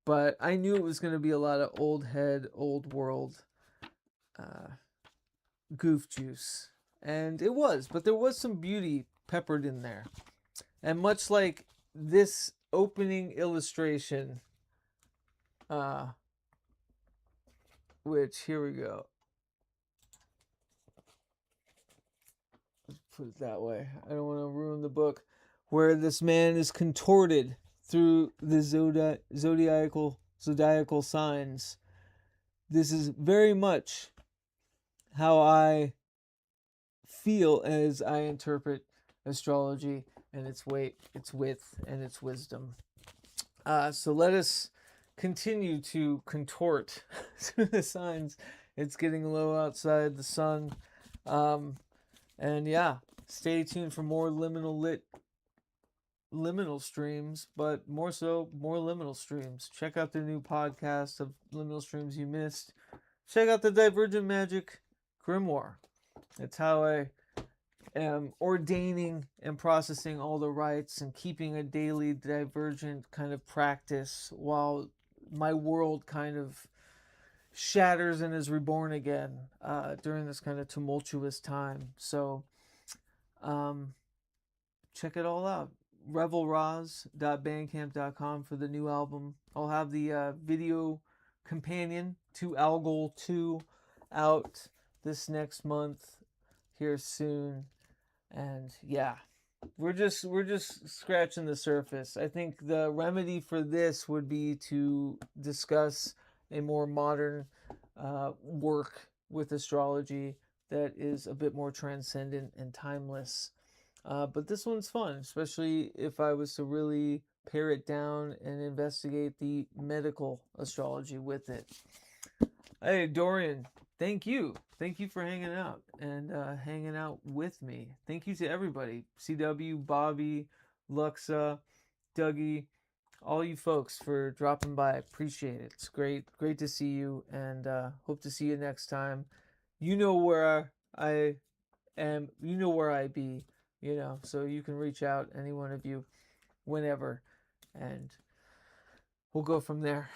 Speaker 1: but I knew it was going to be a lot of old head, old world goof juice, and it was, but there was some beauty peppered in there. And much like this opening illustration, which, here we go, let's put it that way, I don't want to ruin the book, where this man is contorted through the zodiacal signs. This is very much how I feel as I interpret astrology and its weight, its width, and its wisdom. So let us continue to contort through the signs. It's getting low outside, the sun. And yeah, stay tuned for more liminal streams, but more so, more liminal streams. Check out the new podcast of liminal streams you missed. Check out the Divergent Magic Grimoire. That's how I am ordaining and processing all the rites and keeping a daily divergent kind of practice while my world kind of shatters and is reborn again during this kind of tumultuous time. So check it all out. revelrosz.bandcamp.com for the new album. I'll have the video companion to Algol 2 out this next month here soon. And yeah, we're just scratching the surface. I think the remedy for this would be to discuss a more modern work with astrology that is a bit more transcendent and timeless. But this one's fun, especially if I was to really pare it down and investigate the medical astrology with it. Hey, Dorian, thank you. Thank you for hanging out and hanging out with me. Thank you to everybody. CW, Bobby, Luxa, Dougie, all you folks for dropping by. Appreciate it. It's great to see you, and hope to see you next time. You know where I am. You know where I be. You know, so you can reach out, any one of you, whenever, and we'll go from there.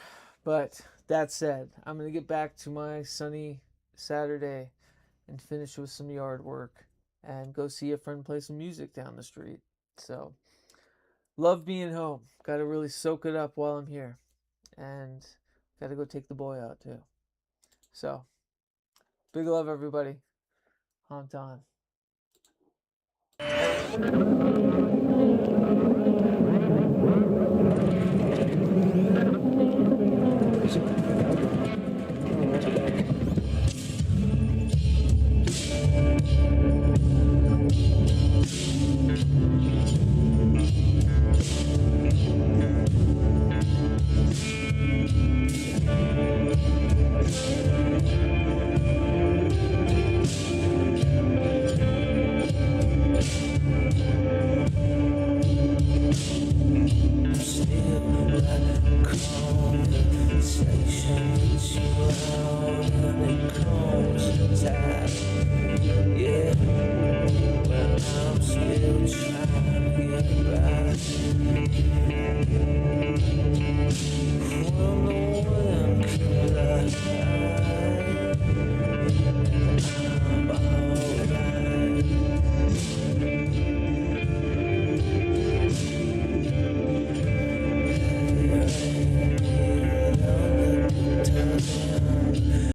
Speaker 1: But that said, I'm going to get back to my sunny Saturday and finish with some yard work and go see a friend play some music down the street. So, love being home. Got to really soak it up while I'm here. And got to go take the boy out too. So, big love, everybody. Haunt on.